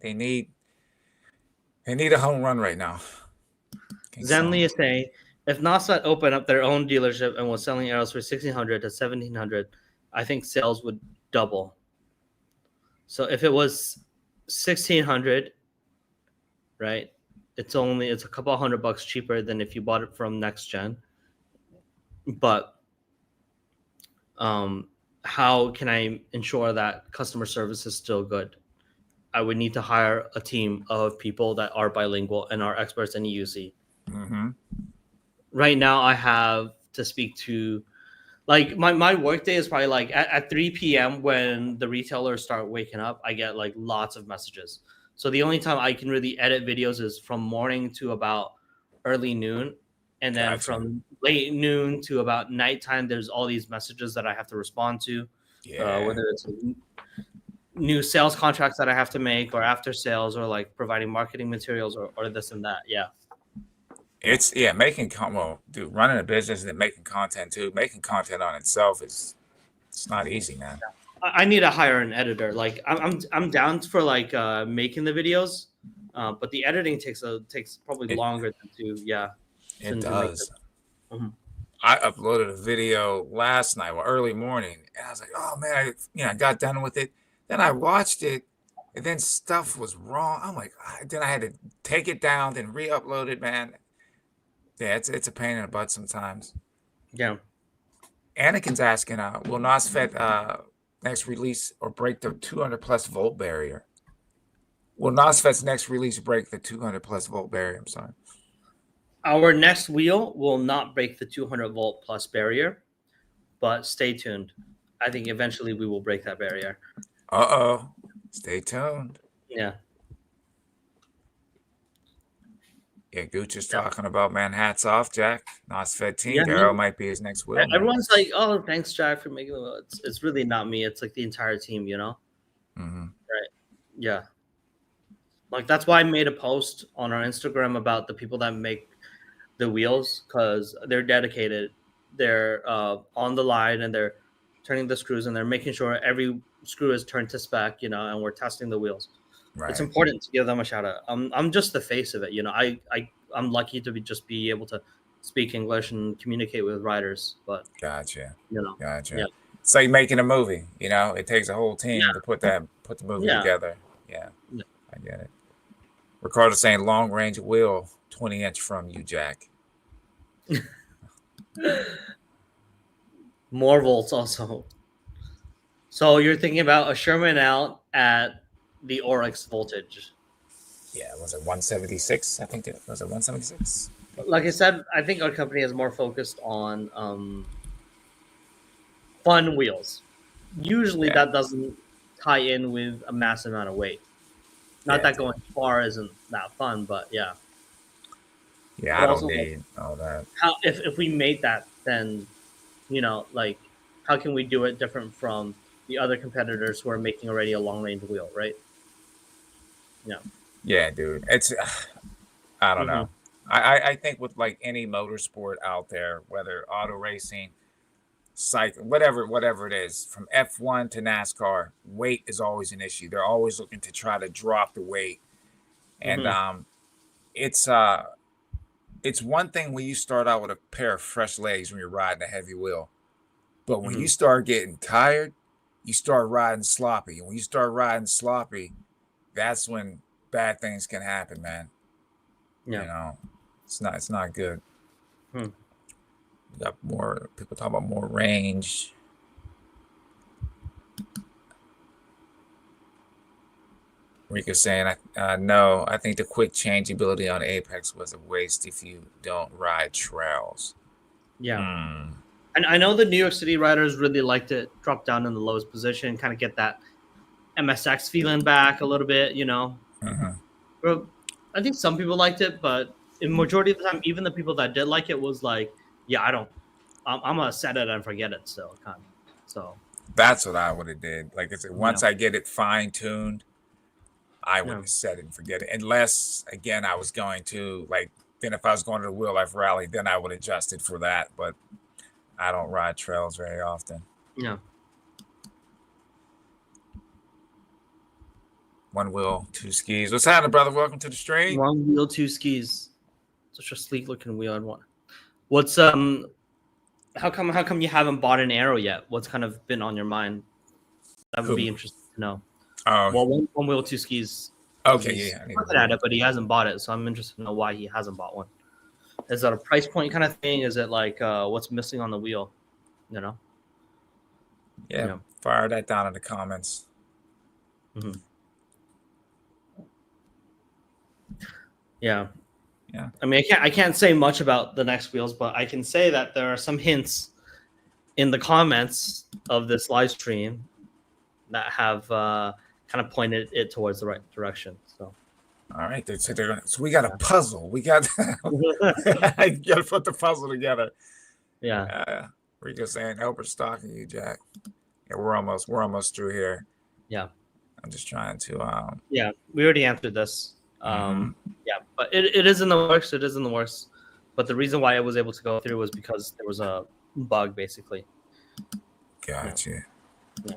they need a home run right now.
Zenly is saying, if NOSFET opened up their own dealership and was selling arrows for $1,600 to $1,700, I think sales would double. So if it was $1,600, right? It's a couple $100 cheaper than if you bought it from Next Gen. But how can I ensure that customer service is still good? I would need to hire a team of people that are bilingual and are experts in EUC.
Mm-hmm.
Right now, I have to speak to, like, my work day is probably like at 3 p.m. when the retailers start waking up. I get like lots of messages. So the only time I can really edit videos is from morning to about early noon. And then from late noon to about nighttime, there's all these messages that I have to respond to. Whether it's new sales contracts that I have to make, or after sales, or like providing marketing materials, or this and that. Yeah.
It's running a business and then making content too. Making content on itself it's not easy, man.
I need to hire an editor. Like I'm down for like making the videos, but the editing takes probably longer than it
does. I uploaded a video last night, early morning, and I was like, "Oh man, I got done with it." Then I watched it, and then stuff was wrong. I'm like, then I had to take it down, then re-upload it, man. Yeah, it's a pain in the butt sometimes.
Yeah.
Anakin's asking, will NOSFET next release or break the 200 plus volt barrier? Will NOSFET's next release break the 200 plus volt barrier? I'm sorry.
Our next wheel will not break the 200 volt plus barrier, but stay tuned. I think eventually we will break that barrier.
Stay tuned.
Yeah.
Yeah, Gooch is talking about, man, hats off, Jack. NOSFET team. Darryl might be his next wheel.
Everyone's like, oh, thanks, Jack, for making it. It's really not me. It's like the entire team,
Mm-hmm.
Right. Yeah. Like that's why I made a post on our Instagram about the people that make the wheels, because they're dedicated. They're on the line and they're turning the screws and they're making sure every screw is turned to spec, and we're testing the wheels. Right. It's important to give them a shout out. I'm just the face of it, I'm lucky to be able to speak English and communicate with riders. But
gotcha.
Gotcha. Yeah.
It's like making a movie. It takes a whole team to put the movie together. Yeah, I get it. Ricardo saying long range wheel, 20-inch from you, Jack.
More volts also. So you're thinking about a Sherman out at the Oryx voltage.
Yeah, was it 176? I think it was 176.
Like I said, I think our company is more focused on fun wheels. Usually that doesn't tie in with a massive amount of weight. Not that going far isn't that fun, but yeah.
Yeah, I don't need all that.
If we made that, then, how can we do it different from the other competitors who are making already a long range wheel, right? Yeah.
Yeah, dude. It's, I don't know. I think with like any motorsport out there, whether auto racing, cycle, whatever it is, from F1 to NASCAR, weight is always an issue. They're always looking to try to drop the weight, and it's one thing when you start out with a pair of fresh legs when you're riding a heavy wheel, but when you start getting tired, you start riding sloppy, and when you start riding sloppy, that's when bad things can happen, man.
Yeah.
You know, it's not good.
Hmm.
We got more people talking about more range. Rika's saying, no, I think the quick changeability on Apex was a waste if you don't ride trails.
Yeah. And I know the New York City riders really liked it, drop down in the lowest position, kind of get that MSX feeling back a little bit, you know. Well, I think some people liked it, but in majority of the time, even the people that did like it was like, yeah, I'm gonna set it and forget it still, kind of. So
that's what I would have did. Like I said, once I get it fine tuned, I would have set it and forget it. Unless again, I was going to like, then if I was going to the Wheel Life Rally, then I would adjust it for that. But I don't ride trails very often.
Yeah.
One wheel, two skis. What's happening, brother? Welcome to the stream.
One wheel, two skis. Such a sleek looking wheel and one. What's how come you haven't bought an Arrow yet? What's kind of been on your mind? That would be interesting to know.
Oh,
well, one wheel, two skis.
Okay,
He's
yeah.
looking at it, but he hasn't bought it, so I'm interested to know why he hasn't bought one. Is that a price point kind of thing? Is it like what's missing on the wheel? You know?
Yeah. Fire that down in the comments.
Yeah.
Yeah.
I mean, I can't say much about the next wheels, but I can say that there are some hints in the comments of this live stream that have kind of pointed it towards the right direction. So,
all right, so we got a puzzle. We got you got to put the puzzle together.
Yeah.
Rico's saying, "Albert stalking you, Jack." Yeah, we're almost through here.
Yeah.
I'm just trying to.
Yeah, we already answered this. Yeah, but it is in the works. It is in the works. But the reason why I was able to go through was because there was a bug, basically.
Gotcha.
Yeah.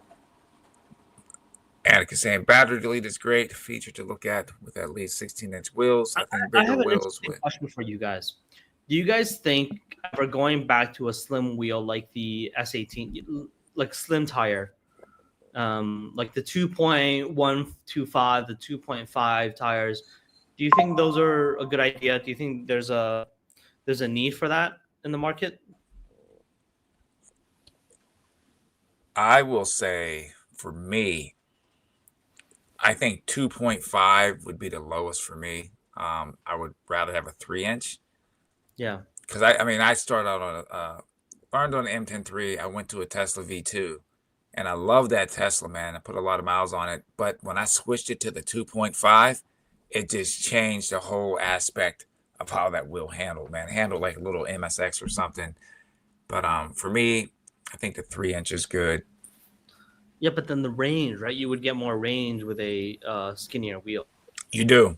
Annika saying battery delete is great feature to look at with at least 16-inch wheels. I think bigger
have an
wheels.
Question for you guys: do you guys think we're going back to a slim wheel like the S18, like slim tire, like the 2.125, the 2.5 tires? Do you think those are a good idea? Do you think there's a need for that in the market?
I will say for me, I think 2.5 would be the lowest for me. I would rather have a 3-inch.
Yeah.
Because I started out on learned on an M10 I went to a Tesla V2, and I love that Tesla, man. I put a lot of miles on it. But when I switched it to the 2.5, it just changed the whole aspect of how that wheel handled, man. It handled like a little MSX or something. But for me, I think the 3-inch is good.
Yeah, but then the range, right? You would get more range with a skinnier wheel.
You do.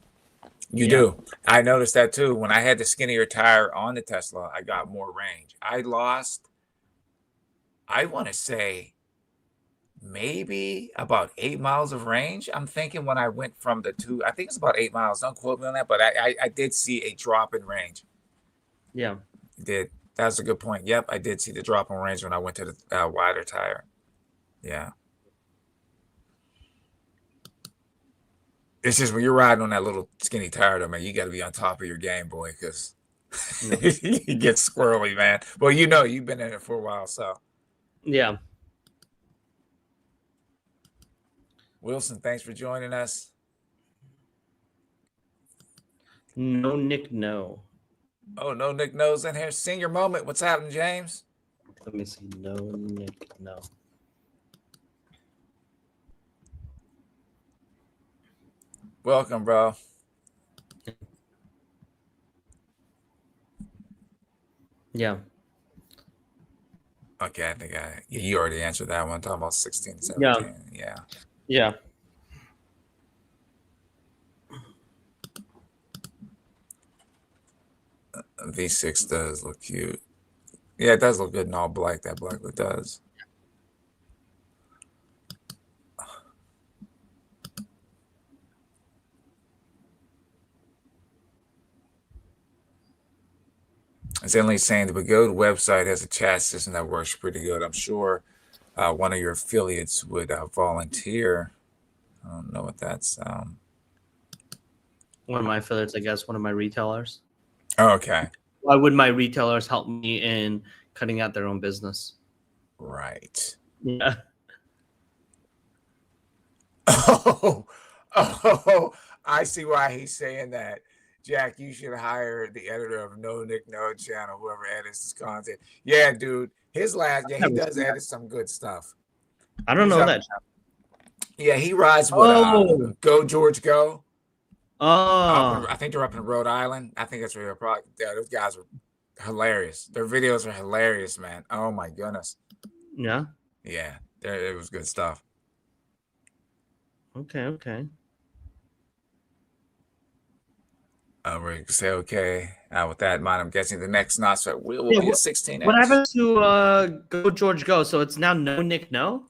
You do. I noticed that too. When I had the skinnier tire on the Tesla, I got more range. I lost, I want to say, maybe about 8 miles of range. I'm thinking when I went from the 2, I think it's about 8 miles. Don't quote me on that, but I did see a drop in range.
Yeah.
Did. That's a good point. Yep, I did see the drop in range when I went to the wider tire. Yeah. It's just when you're riding on that little skinny tire, though, man, you got to be on top of your game, boy, because it gets squirrely, man. Well, you've been in it for a while, so.
Yeah.
Wilson, thanks for joining us.
No Nick, no.
Oh, no Nick knows in here. Senior moment. What's happening, James?
Let me see. No Nick, no.
Welcome, bro.
Yeah.
Okay, I think you already answered that one. Talking about 16, 17. Yeah.
Yeah.
V6 does look cute. Yeah, it does look good in all black. That black look does. It's only saying the Pagoda website has a chat system that works pretty good. I'm sure one of your affiliates would volunteer. I don't know what that's.
One of my affiliates, I guess, one of my retailers.
Oh, okay.
Why would my retailers help me in cutting out their own business?
Right.
Yeah.
Oh, I see why he's saying that. Jack, you should hire the editor of No Nick No channel, whoever edits his content. Yeah, dude. His last, yeah, he does edit some good stuff.
I don't know that.
Yeah, he rides with Go George Go.
Oh,
I think they're up in Rhode Island. I think that's where they're probably. Yeah, those guys are hilarious. Their videos are hilarious, man. Oh my goodness.
yeah.
Yeah, it was good stuff.
Okay.
We're say okay. With that in mind, I'm guessing the next NOSFET will be a 16 inch.
What happened to Go George Go? So it's now No Nick No?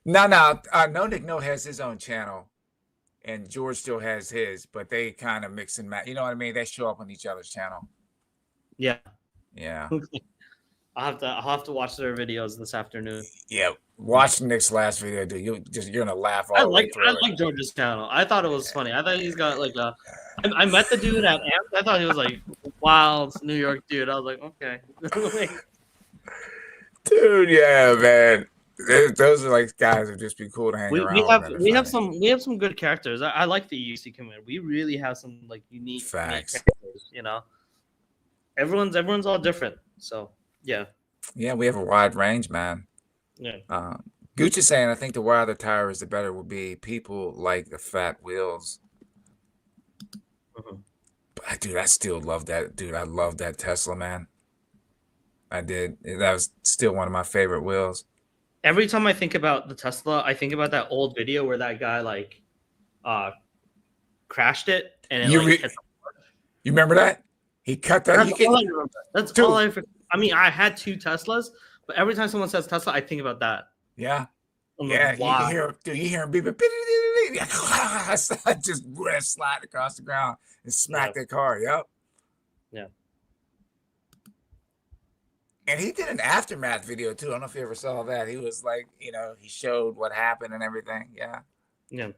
No. No Nick No has his own channel, and George still has his, but they kind of mix and match. You know what I mean? They show up on each other's channel.
Yeah.
Yeah.
I'll have to watch their videos this afternoon.
Yeah. Watch Nick's last video, dude. You're gonna laugh all the way through.
I like George's channel. I thought it was funny. I thought he's got like a. I met the dude at Amp. I thought he was like wild New York dude. I was like, okay.
Dude, yeah, man. Those are like guys that just be cool to hang around.
We have some good characters. I like the UC community. We really have some like unique
facts.
characters, you know. Everyone's all different. So yeah.
Yeah, we have a wide range, man.
Yeah.
Gooch is saying, I think the wider the tire is, the better will be. People like the fat wheels.
Mm-hmm.
But dude, I still love that. Dude, I love that Tesla, man. I did. That was still one of my favorite wheels.
Every time I think about the Tesla, I think about that old video where that guy like crashed it and
you remember that? He cut that.
That's all I remember. I mean, I had two Teslas, but every time someone says Tesla, I think about that.
Yeah.
Like, wow.
You hear him beep. I just slide across the ground and smack that car. Yep.
Yeah.
And he did an aftermath video too. I don't know if you ever saw that. He was like, he showed what happened and everything. Yeah.
Yeah.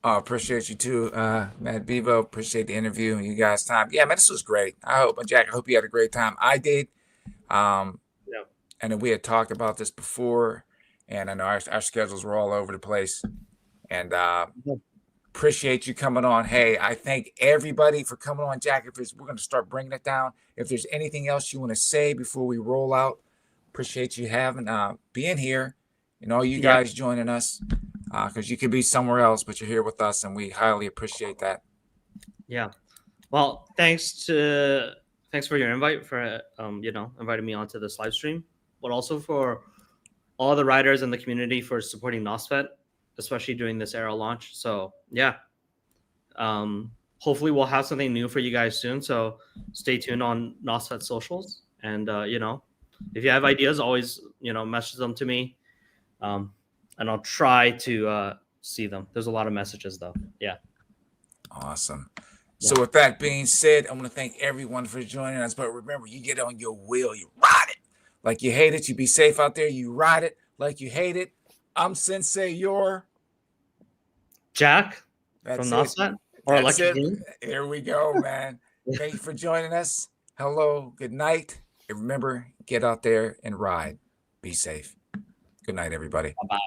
Oh, appreciate you too, Matt Bevo. Appreciate the interview and you guys' time. Yeah, man, this was great. Jack, I hope you had a great time. I did. Yeah. And then we had talked about this before, and I know our schedules were all over the place. And appreciate you coming on. Hey, I thank everybody for coming on, Jack. We're going to start bringing it down. If there's anything else you want to say before we roll out, appreciate you being here and all you guys joining us. Because you could be somewhere else, but you're here with us, and we highly appreciate that.
Yeah. Well, thanks for your invite, for inviting me onto this live stream, but also for all the riders in the community for supporting NOSFET, especially during this Aero launch. So yeah, hopefully we'll have something new for you guys soon. So stay tuned on NOSFET socials, and if you have ideas, always message them to me. And I'll try to see them. There's a lot of messages, though. Yeah.
Awesome. Yeah. So with that being said, I want to thank everyone for joining us. But remember, you get on your wheel, you ride it. Like you hate it, you be safe out there. You ride it like you hate it. I'm Sensei, you're
Jack from NOSFET. Or
Here we go, man. Thank you for joining us. Hello, good night. And remember, get out there and ride. Be safe. Good night, everybody.
Bye-bye.